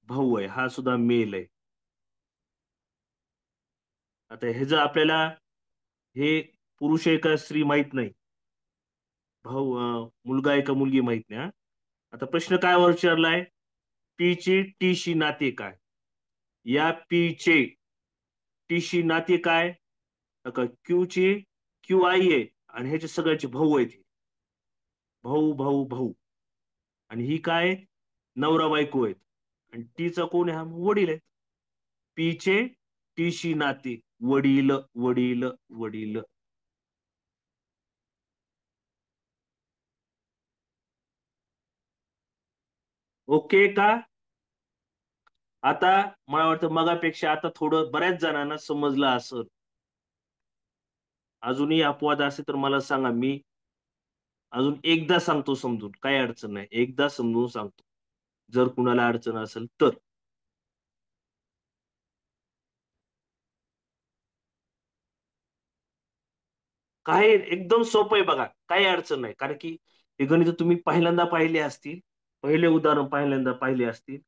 भाऊ आहे, हा सुद्धा मेल आहे. आता हे जर आपल्याला हे पुरुष आहे का स्त्री माहित नाही, भाऊ मुलगा आहे का मुलगी माहित नाही हा. आता प्रश्न काय विचारलाय, पी चे टी शी नाते काय, या पी चे टी शी नाते काय, क्यू चे क्यू आई आहे आणि ह्याचे सगळ्याचे भाऊ आहेत, भाऊ भाऊ भाऊ. आणि ही काय, नवरा बायको आहेत, आणि टीचा कोण आहे, हा वडील आहेत. पीचे टीशी नाते, वडील वडील वडील. ओके का. आता मला वाटतं मगापेक्षा आता थोडं बऱ्याच जणांना समजलं असं. अजूनही अपवाद असेल तर मला सांगा, मी अजून एकदा सांगतो समजून, काही अडचण नाही, एकदा समजून सांगतो, जर कुणाला अडचण असेल तर. काही एकदम सोपं आहे बघा, काही अडचण नाही, कारण की हे गणित तुम्ही पहिल्यांदा पाहिले असतील, पहिले उदाहरण पहिल्यांदा पाहिले असतील,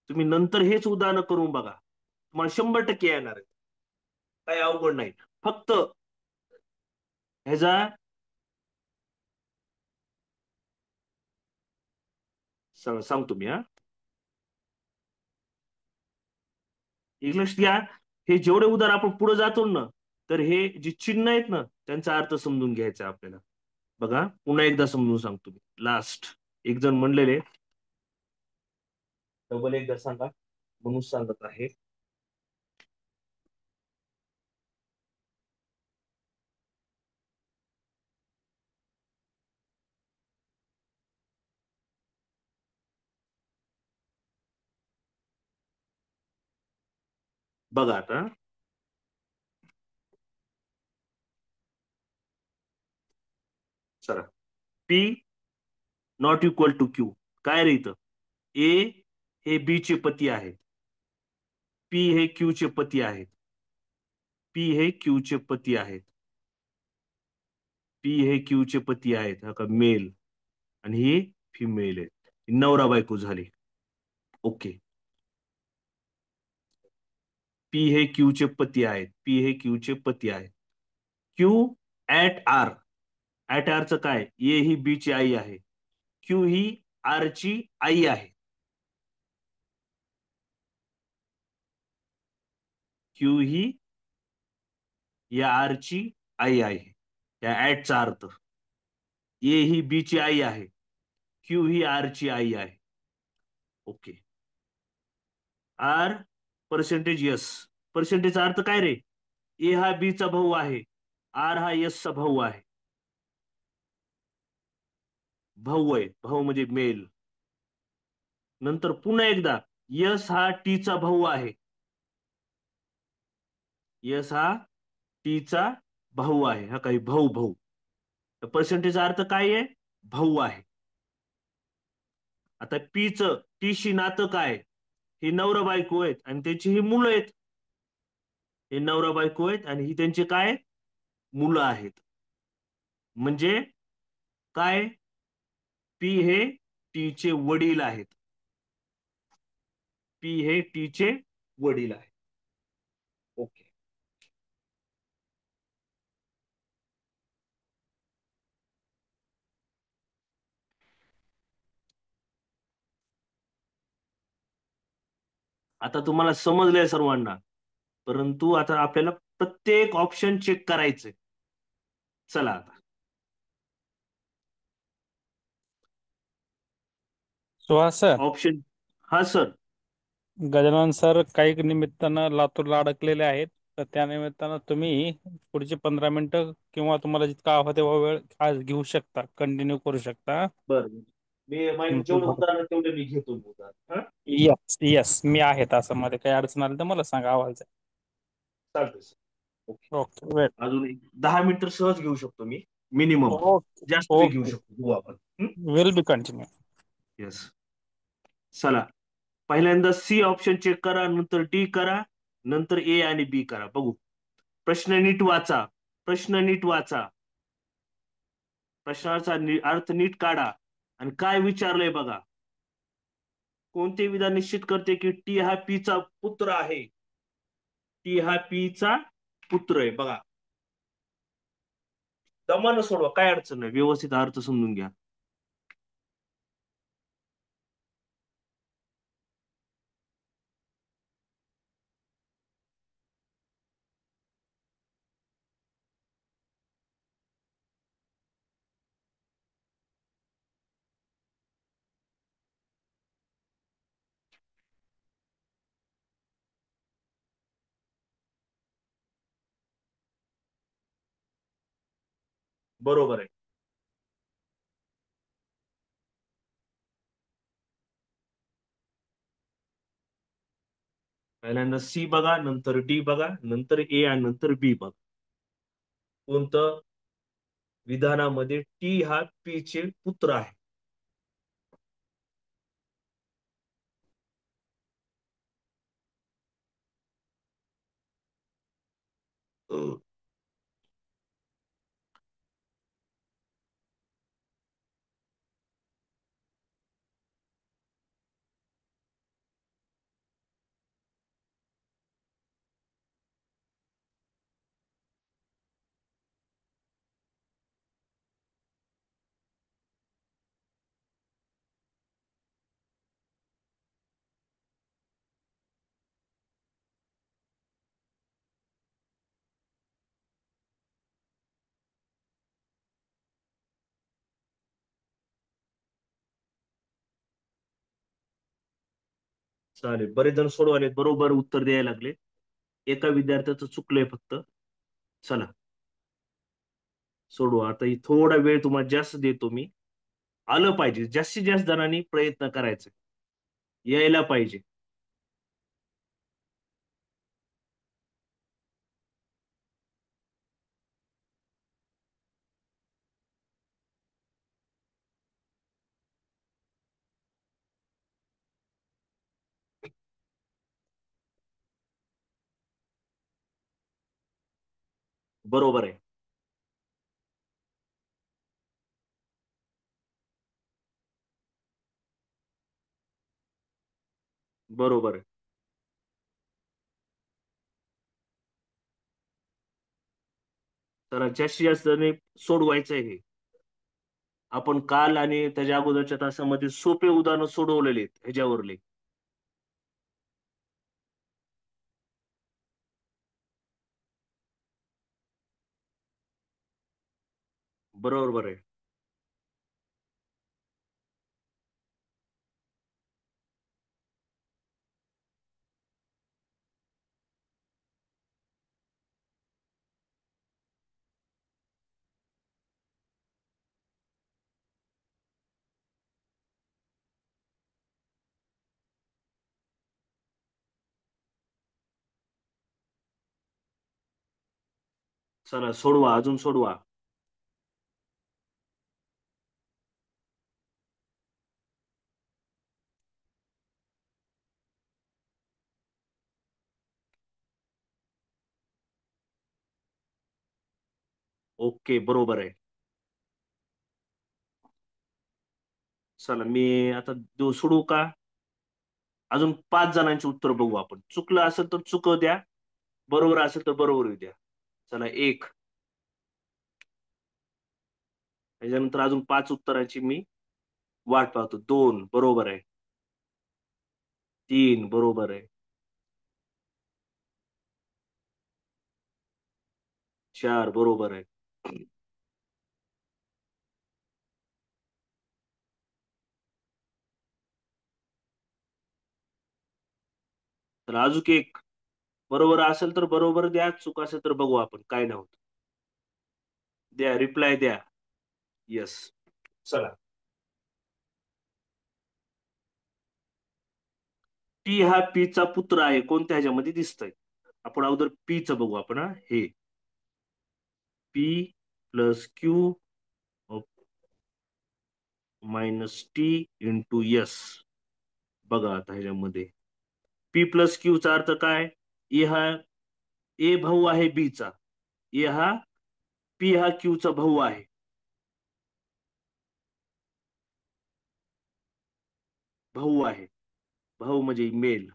तुम्ही नंतर हेच उदाहरण करून बघा, तुम्हाला 100% येणार आहे, काही अवघड नाही. फक्त ह्याचा सांगतो मी हा, एक लक्ष द्या. हे जेवढे उदाहरण आपण पुढे जातो ना, तर हे जे चिन्ह आहेत ना, त्यांचा अर्थ समजून घ्यायचा आपल्याला. बघा पुन्हा एकदा समजून सांगतो मी, लास्ट एक जण म्हणलेले, डबल एकदा सांगा म्हणून सांगत आहे. बघा आता, चला, P not equal to Q, काय रे इथं, ए हे बी चे पती आहेत, पी हे क्यू चे पती आहेत, पी हे क्यू चे पती आहेत, पी हे क्यू चे पती आहेत, हा का मेल, आणि ही फिमेल आहे, नवरा बायको झाली. ओके. पी हे क्यू चे पती आहेत, पी हे क्यू चे पती आहेत, क्यू ऍट आर, ऍट आरचं काय, ए ही बी ची आई आहे, क्यू ही आर ची आई आहे, क्यू ही या आर ची आई आहे, या ऍटचा अर्थ, ए ही बी ची आई आहे, क्यू ही आर ची आई आहे. ओके. आर पर्सेंटेज यस, पर्सेंटेजचा अर्थ काय रे, ए हा बी चा भाऊ आहे, आर हा यस चा भाऊ आहे, भाऊ आहे, भाऊ म्हणजे मेल. नंतर पुन्हा एकदा, यस हा टी चा भाऊ आहे, यस हा टीचा भाऊ आहे, हा काही भाऊ भाऊ, पर्सेंटेजचा अर्थ काय आहे, भाऊ आहे. आता पीच टीशी नातं काय, ही नवरा बायको आहेत आणि त्यांची ही मुलं आहेत, हे नवरा बायको आहेत आणि ही त्यांचे काय मुलं आहेत. म्हणजे काय, पी हे टीचे वडील आहेत, पी हे टीचे वडील आहेत. ओके. आता तुम्हाला समजलंय सर्वांना, परंतु आता आपल्याला प्रत्येक ऑप्शन चेक करायचंय. चला आता. Suhas sir, option. हा सर. गजानन सर काही निमित्तानं लातूरला अडकलेले आहेत. तर त्या निमित्तानं तुम्ही पुढची 15 मिनिटं किंवा तुम्हाला जितका हवा तेव्हा वेळ आज घेऊ शकता, कंटिन्यू करू शकता. बर. मी माझे जेवढं उदाहरण तेवढे मी घेतो उदाहरण. हा. यस यस, मी आहे असं मध्ये काही अडचण आली तर मला सांगा, आवाज चालतंय सर. ओके. Okay weight. अजून एक 10 मिनिटं सहज घेऊ शकतो मी. मिनिमम. ओके जास्त बी घेऊ ओके, शकतो घेऊ आपण. Will be continue. येस. चला. पहिल्यांदा सी ऑप्शन चेक करा, नंतर डी करा, नंतर ए आणि बी करा. बघू. प्रश्न नीट वाचा. प्रश्न नीट वाचा. प्रश्नाचा अर्थ नीट काढा आणि काय विचारलंय बघा. कोणते विधान निश्चित करते की टी हा पी चा पुत्र आहे? टी हा पी चा पुत्र आहे बघा. दमानं सोडवा, काय अडचण नाही, व्यवस्थित अर्थ समजून घ्या. बरोबर आहे. पहिल्यांदा सी बघा, नंतर डी बघा, नंतर ए आणि नंतर बी बघा. कोणतं विधानामध्ये टी हा पी चे पुत्र आहे? चालेल, बरेच जण सोडवाले, बरोबर उत्तर द्यायला लागले. एका विद्यार्थ्याचं चुकलंय फक्त. चला सोडवा आता. ही थोडा वेळ तुम्हाला जास्त देतो मी. आलं पाहिजे, जास्तीत जास्त जणांनी प्रयत्न करायचा, यायला पाहिजे. बरोबर आहे. बरोबर आहे. तर जास्तीत जास्त जणांनी सोडवायचं आहे हे. आपण काल आणि त्याच्या अगोदरच्या तासामध्ये सोपे उदाहरण सोडवलेले आहेत ह्याच्यावरले. बरोबर आहे. चला सोडवा, अजून सोडवा. ओके, बरोबर आहे. चला मी आता सोडवू का? अजून 5 जणांची उत्तर बघू आपण. चुकलं असेल तर चुक द्या, बरोबर असेल तर बरोबर द्या. चला एक. त्याच्यानंतर अजून 5 उत्तराची मी वाट पाहतो. 2 बरोबर आहे. 3 बरोबर आहे. 4 बरोबर आहे. तर अजून एक बरोबर असेल तर बरोबर द्या, चूक असेल तर बघू आपण काय नाही होत. द्या, रिप्लाय द्या. येस. चला. टी हा पी चा पुत्र आहे कोणत्या ह्याच्यामध्ये दिसतंय? आपण अगोदर पी च बघू आपण हा हे P plus Q minus T into S. बघा आता ह्याच्यामध्ये पी प्लस क्यू चा अर्थ काय? ए हा ए भाऊ आहे बी चा. ए हा पी हा क्यू चा भाऊ आहे. भाऊ आहे. भाऊ म्हणजे मेल.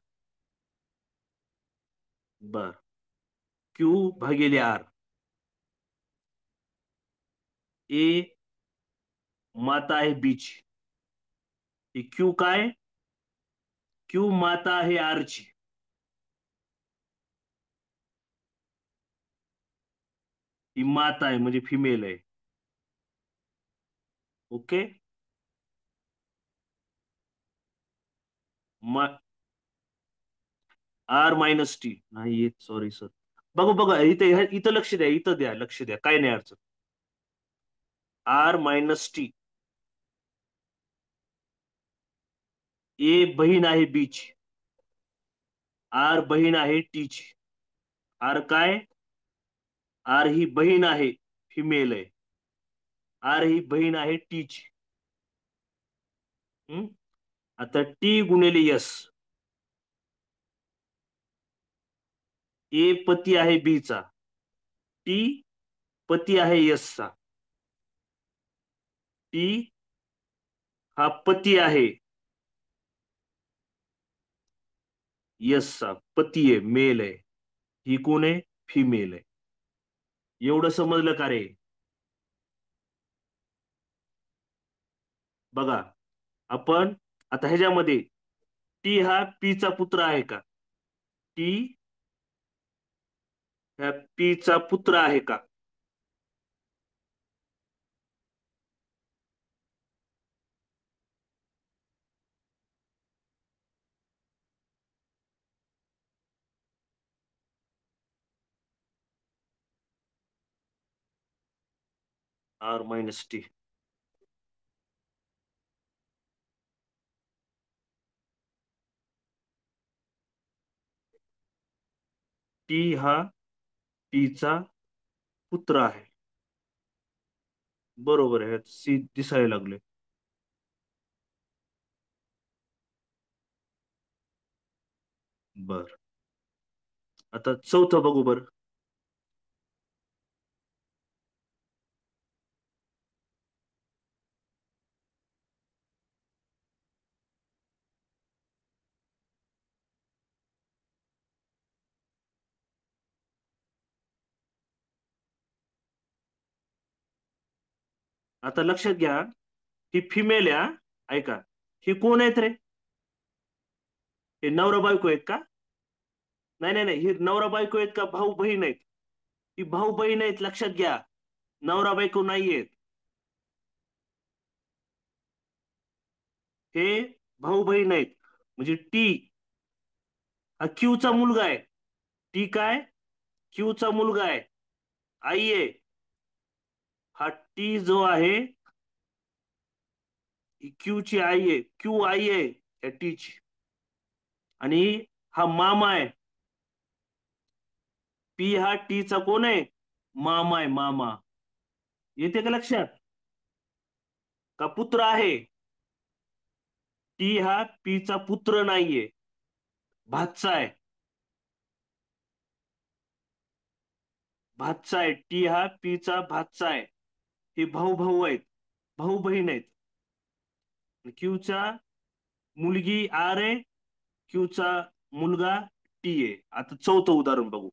बर. क्यू भागिले आर. ए माता आहे बीची. ही क्यू काय? क्यू माता आहे आर ची. ही माता आहे म्हणजे फिमेल आहे. ओके. आर मायनस टी नाही येत, सॉरी सर. बघू बघा इथे इथं लक्ष द्या, इथं द्या लक्ष द्या, काय नाही अडचण. R minus T. ए बहीण आहे बीची. आर बहीण आहे टीची. आर काय? आर ही बहीण आहे, फिमेल आहे. आर ही बहीण आहे टीची. हम्म. आता टी गुणिले यस. ए पती आहे बी चा. टी पती आहे यस चा. टी हा पती आहे यस चा. पती आहे, मेल आहे. ही कोण आहे? फिमेल आहे. एवढं समजलं का रे? बघा आपण आता ह्याच्यामध्ये टी हा पी चा पुत्र आहे का? टी ह्या पी चा पुत्र आहे का? R minus T. टी हा पी चा पुत्र आहे. बरोबर आहे, सी दिसायला लागले. बर. आता चौथं बघू बर. आता लक्षात घ्या, ही फिमेल आहे हा. ऐका, ही कोण आहेत रे? हे नवरा बायको आहेत का? नाही नाही नाही, ही नवरा बायको आहेत का भाऊ बहीण आहेत? ही भाऊ बहीण आहेत, लक्षात घ्या. नवरा बायको नाहीयेत. हे भाऊ बहीण आहेत. म्हणजे टी हा क्यू चा मुलगा आहे. टी काय? क्यू चा मुलगा आहे. आई आहे. हा टी जो आहे क्यू ची आई आहे. क्यू आई आहे या टी ची. आणि हा मामा आहे. पी हा टी चा कोण आहे? मामा आहे, मामा. येते का लक्षात? का पुत्र आहे? टी हा पी चा पुत्र नाहीये, भाचा आहे. भाचा आहे. टी हा पी चा भाचा आहे. हे भाऊ भाऊ आहेत, भाऊ बहीण आहेत. क्यू चा मुलगी आर आहे. क्यू चा मुलगा टी आहे. आता चौथं उदाहरण बघू.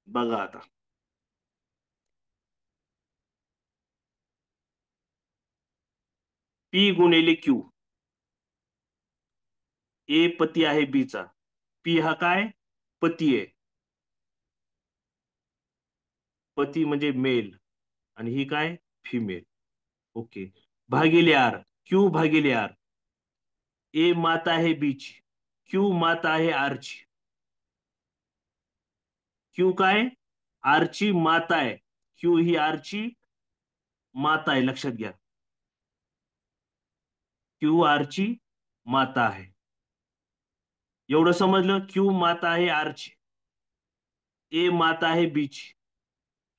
बघा आता. पी गुणिले क्यू. ए पती आहे बी चा. पी हा काय? पती आहे. पती म्हणजे मेल आणि ही काय? फिमेल. ओके. भागिले आर. क्यू भागिले आर. ए माता आहे बी ची. क्यू माता आहे आर ची. क्यू काय? आर ची माता आहे. क्यू ही आर ची माता आहे, लक्षात घ्या. क्यू आर ची माता आहे. एवढं समजलं? क्यू माता आहे आर ची. ए माता आहे बी ची.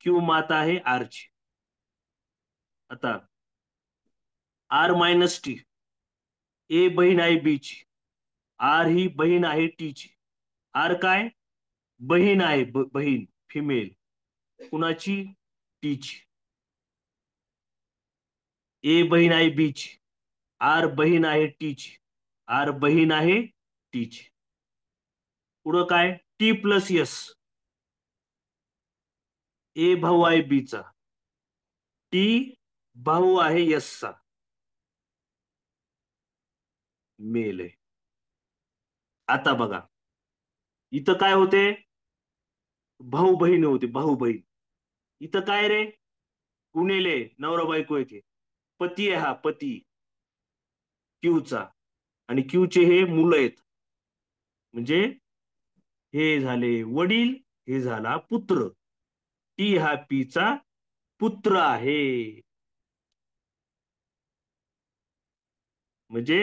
क्यू माता आहे आर ची. आता आर मायनस टी. ए बहीण आहे बी ची. आर ही बहीण आहे टी ची. आर काय? बहीण आहे, बहीण फिमेल. कुणाची? टी ची. ए बहीण आहे बी ची. आर बहीण आहे टी ची. आर बहीण आहे टी ची. पुढं काय? T plus S. ए भाऊ आहे बी चा. टी भाऊ आहे एस चा. मेल आहे. आता बघा, इथं काय होते? भाऊ बहीण होते, भाऊ बहीण. इथं काय रे? गुणिले नवरा बायको येते. पती आहे हा, पती क्यूचा. आणि क्यूचे हे मुलं आहेत. म्हणजे हे झाले वडील, हे झाला पुत्र. टी हा पीचा पुत्र आहे. म्हणजे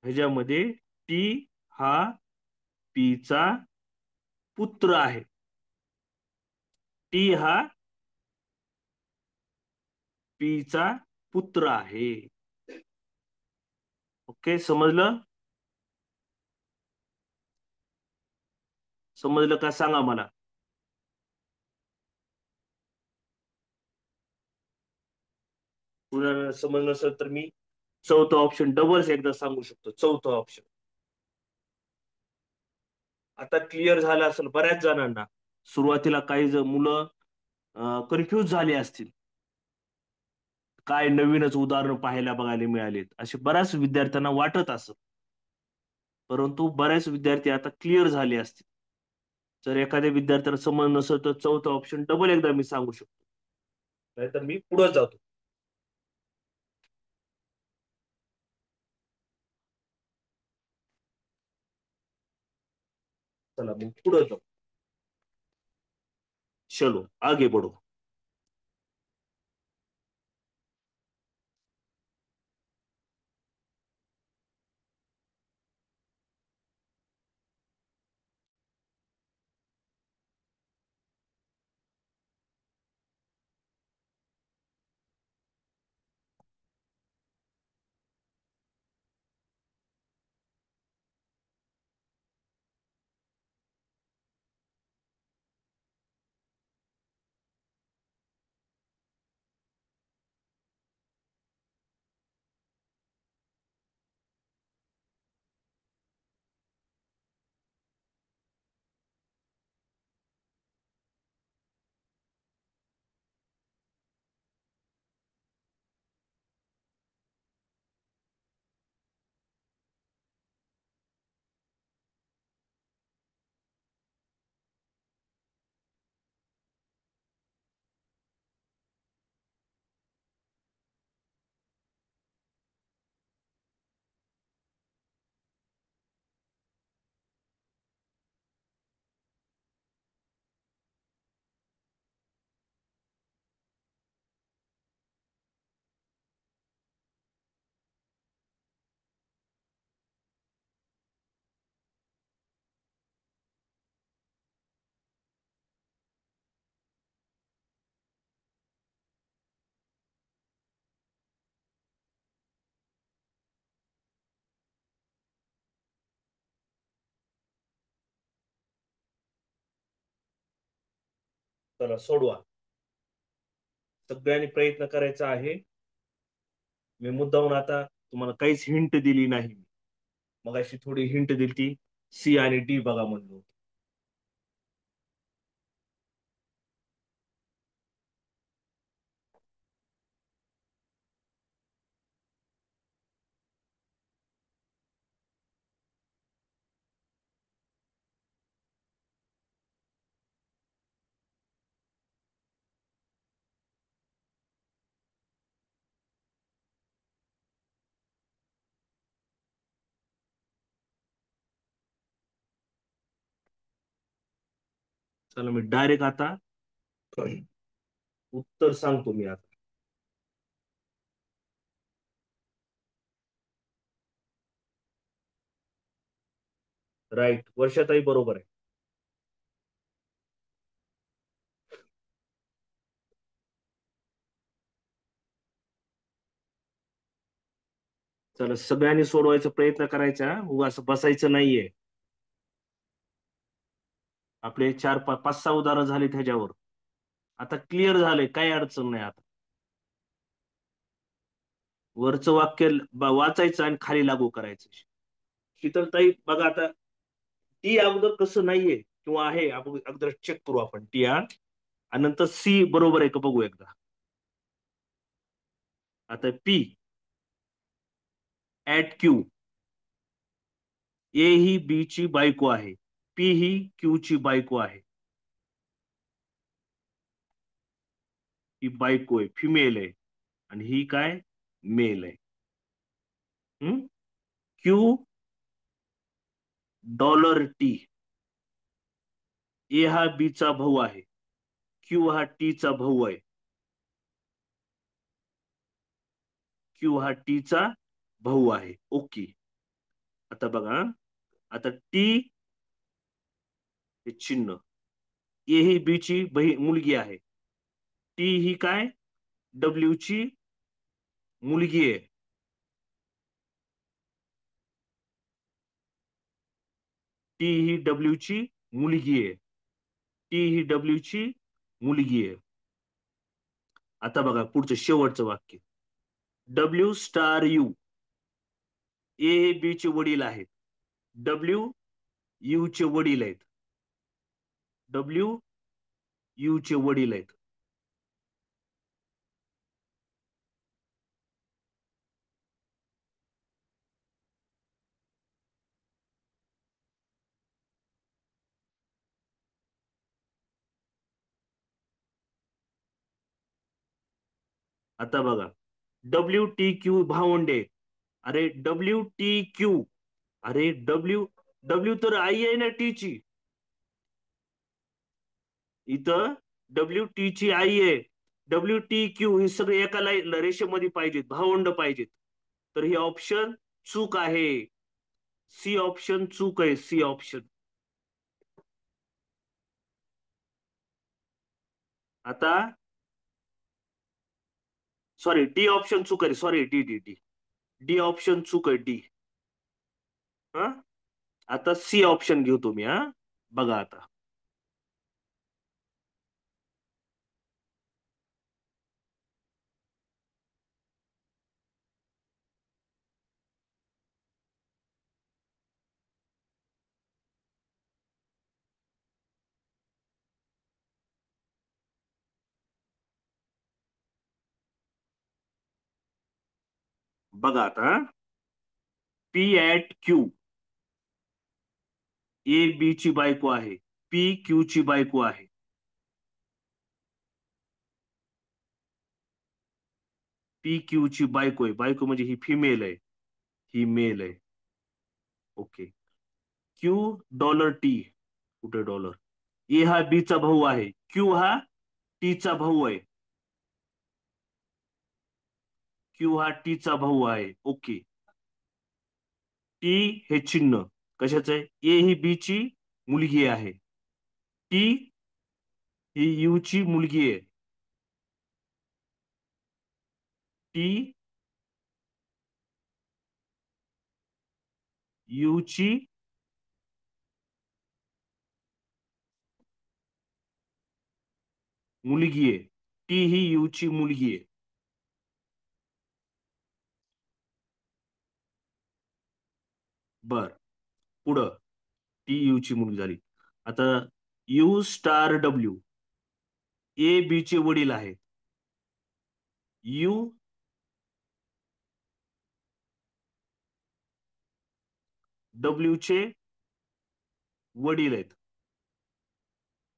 ह्याच्यामध्ये टी हा पीचा पुत्र आहे. टी हा पीचा पुत्र आहे. ओके, समजलं? समजलं का सांगा मला. पुन्हा समजलं नसेल तर मी चौथा ऑप्शन डबल्स एकदा सांगू शकतो. चौथा ऑप्शन आता क्लिअर झालं असेल बऱ्याच जणांना. सुरुवातीला काही मुलं कन्फ्यूज झाले असतील. काय नवीनच उदाहरण पाहायला बघायला मिळालेत असे बऱ्याच विद्यार्थ्यांना वाटत असत. परंतु बऱ्याच विद्यार्थी आता क्लिअर झाले असतील. जर एखाद्या विद्यार्थ्याला समज नसेल तर चौथा ऑप्शन डबल एकदा मी सांगू शकतो. नाहीतर मी पुढे जातो. चला मग पुढे जाऊ. चलो आगे बढ़ो. चला सोडवा. सगळ्यांनी प्रयत्न करायचा आहे. मी मुद्दाहून आता तुम्हाला काहीच हिंट दिली नाही. मग अशी थोडी हिंट दिली ती सी आणि डी बघा म्हणलो. चला मी डायरेक्ट आता उत्तर सांगतो मी आता. राईट, वर्षाताई बरोबर आहे. चला सगळ्यांनी सोडवायचा प्रयत्न करायचा, उगाच बसायचं नाहीये. आपले 4-5-6 उदाहरण झाले त्याच्यावर. आता क्लिअर झाले, काही अडचण नाही आता. वरचं वाक्य वाचायचं आणि खाली लागू करायचं. शीतलताई बघा आता, टी अगोदर कसं नाहीये किंवा आहे आपण अगोदर चेक करू आपण टी आणि नंतर सी बरोबर आहे का बघू एकदा. आता पी ऍट क्यू, ए ही बी ची बायको आहे, पी ही क्यू ची बायको आहे. ही बायको आहे, फिमेल आहे, आणि ही काय मेल आहे. क्यू डॉलर टी, ए हा बी चा भाऊ आहे, क्यू हा टी चा भाऊ आहे, क्यू हा टी चा भाऊ आहे. ओके. आता बघा, आता टी हे चिन्ह, ए ही बी ची मुलगी आहे, टी ही काय डब्ल्यू ची मुलगी आहे, टी ही डब्ल्यू ची मुलगी आहे, टी ही डब्ल्यू ची मुलगी आहे. आता बघा पुढचं शेवटचं वाक्य, डब्ल्यू स्टार यू, ए हे बी चे वडील आहेत, डब्ल्यू यू चे वडील आहेत, डब्ल्यू यू चे वडील आहेत. आता बघा, डब्ल्यू टी क्यू भावंडे. अरे डब्ल्यू टी क्यू, अरे डब्ल्यू डब्ल्यू तर आई आहे ना टी ची, इथं डब्ल्यू टी ची आई आहे, डब्ल्यू टी क्यू हे सगळे एका रेषेमध्ये पाहिजेत, भावंड पाहिजेत. तर हे ऑप्शन चूक आहे, सी ऑप्शन चूक आहे, सी ऑप्शन. आता सॉरी, डी ऑप्शन चूक आहे, sorry, D D D D option चूक आहे, डी. हा, आता सी ऑप्शन घेऊ तुम्ही. हा बघा आता, बघा आता, P at Q, A B ची बायको आहे, पी क्यू ची बायको आहे. पी क्यू ची बायको आहे, बायको म्हणजे ही फिमेल आहे, ही मेल आहे. ओके. क्यू डॉलर टी, कुठे डॉलर, ए हा बी चा भाऊ आहे, क्यू हा टी चा भाऊ आहे, क्यू हा टी चा भाऊ आहे. ओके. टी हे चिन्ह कशाचं आहे, ए ही बी ची मुलगी आहे, टी ही यू ची मुलगी आहे, टी यू ची मुलगी आहे, टी ही यू ची मुलगी आहे. बर, पुढं टी यू ची मुलगी झाली. आता U star W, A B चे वडील आहेत, यू डब्ल्यू चे वडील आहेत,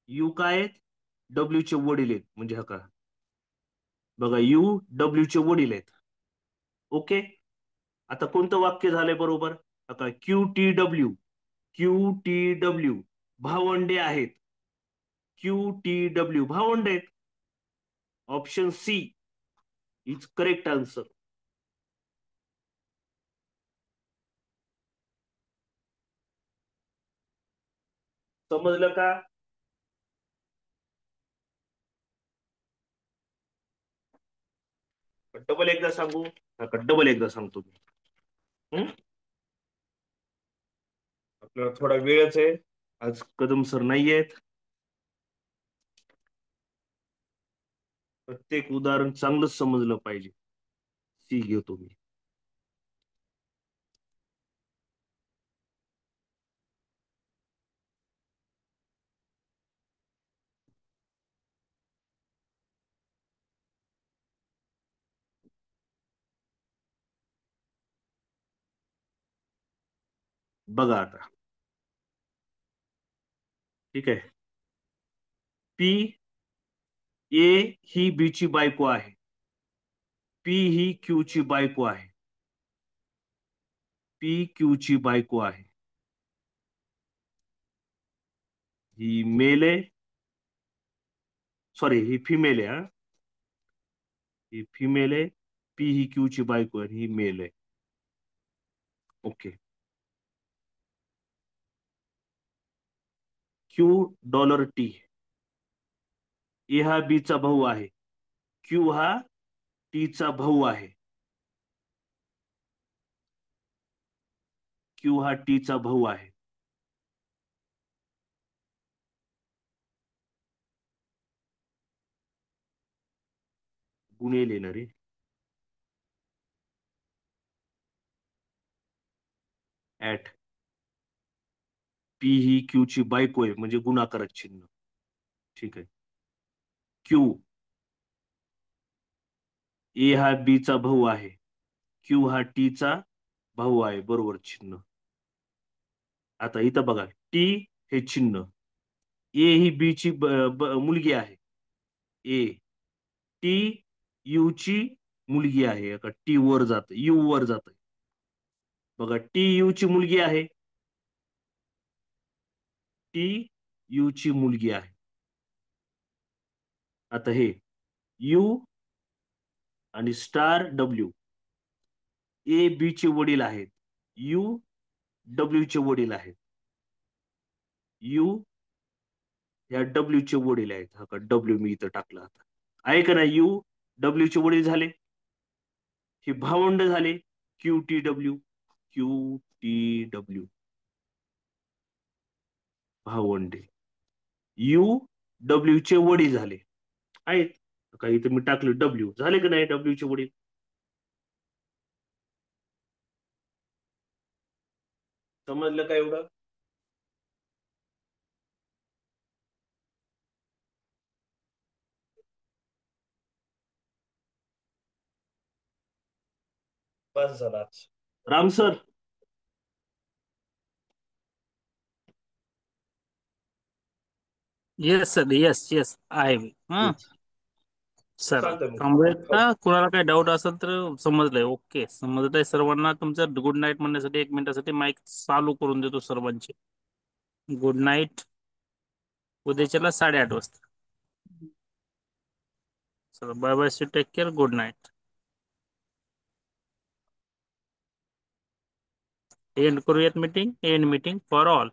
यू काय आहेत डब्ल्यू चे वडील आहेत, म्हणजे हा का बघा, यू डब्ल्यू चे वडील आहेत. ओके. आता कोणतं वाक्य झालंय बरोबर, आता Q T W, Q T W भावंडे आहेत, QTW भावंड आहेत. Option C is correct answer. समजलं का? डबल एकदा सांगू का? डबल एकदा सांगतो मी. आपल्याला थोडा वेळच आहे, आज कदम सर नाही आहेत. प्रत्येक उदाहरण चांगलं समजलं पाहिजे. सी घेतो मी. बघा आता. ठीक आहे. पी ए ही बी ची बायको आहे. पी ही क्यू ची बायको आहे. पी क्यू ची बायको आहे. ही मेल आहे, सॉरी ही फिमेल आहे. ही फिमेल आहे. पी ही क्यू ची बायको आहे, ही मेल आहे. ओके. $Q. ए हा बी चा भाऊ आहे. क्यू हा टी चा भाऊ आहे. क्यू हा टी चा भाऊ आहे. गुणिले लिहिणार रे. ऍट पी ही क्यू ची बायको आहे म्हणजे गुणाकारक चिन्ह. ठीक आहे. क्यू ए हा बी चा भाऊ आहे. क्यू हा टी चा भाऊ आहे, बरोबर चिन्ह. आता इथं बघा, टी हे चिन्ह. ए ही बी ची मुलगी आहे. ए टी यू ची मुलगी आहे. का टी वर जात, यू वर जात. बघा, टी यू ची मुलगी आहे. टी यू ची मुलगी आहे. आता हे यू आणि स्टार डब्ल्यू ए बी चे वडील आहेत. यू डब्ल्यू चे वडील आहेत. यू या डब्ल्यू चे वडील आहेत. हा का डब्ल्यू मी इथं टाकला आता आहे का नाही. यू डब्ल्यू चे वडील झाले. हे भावंड झाले. Q T W. Q T W भावंडे. यू डब्ल्यू चे वडील झाले आहेत. काही इथं मी टाकलं डब्ल्यू झाले का नाही. डब्ल्यू चे वडील. समजलं का एवढं? बस झाला. Ram sir. Yes sir, yes yes आहे मी. हा येस. सर, सांगतो मी. थांबूयात हो. का? कुणाला काही डाऊट असेल तर समजलंय. ओके, समजलंय सर्वांना. तुमचं गुड नाईट म्हणण्यासाठी 1 मिनिटासाठी माईक चालू करून देतो सर्वांचे. Good night. उद्याच्याला 8:30 वाजता. चला, bye bye, see take care, good night. End करूयात meeting. End meeting for all.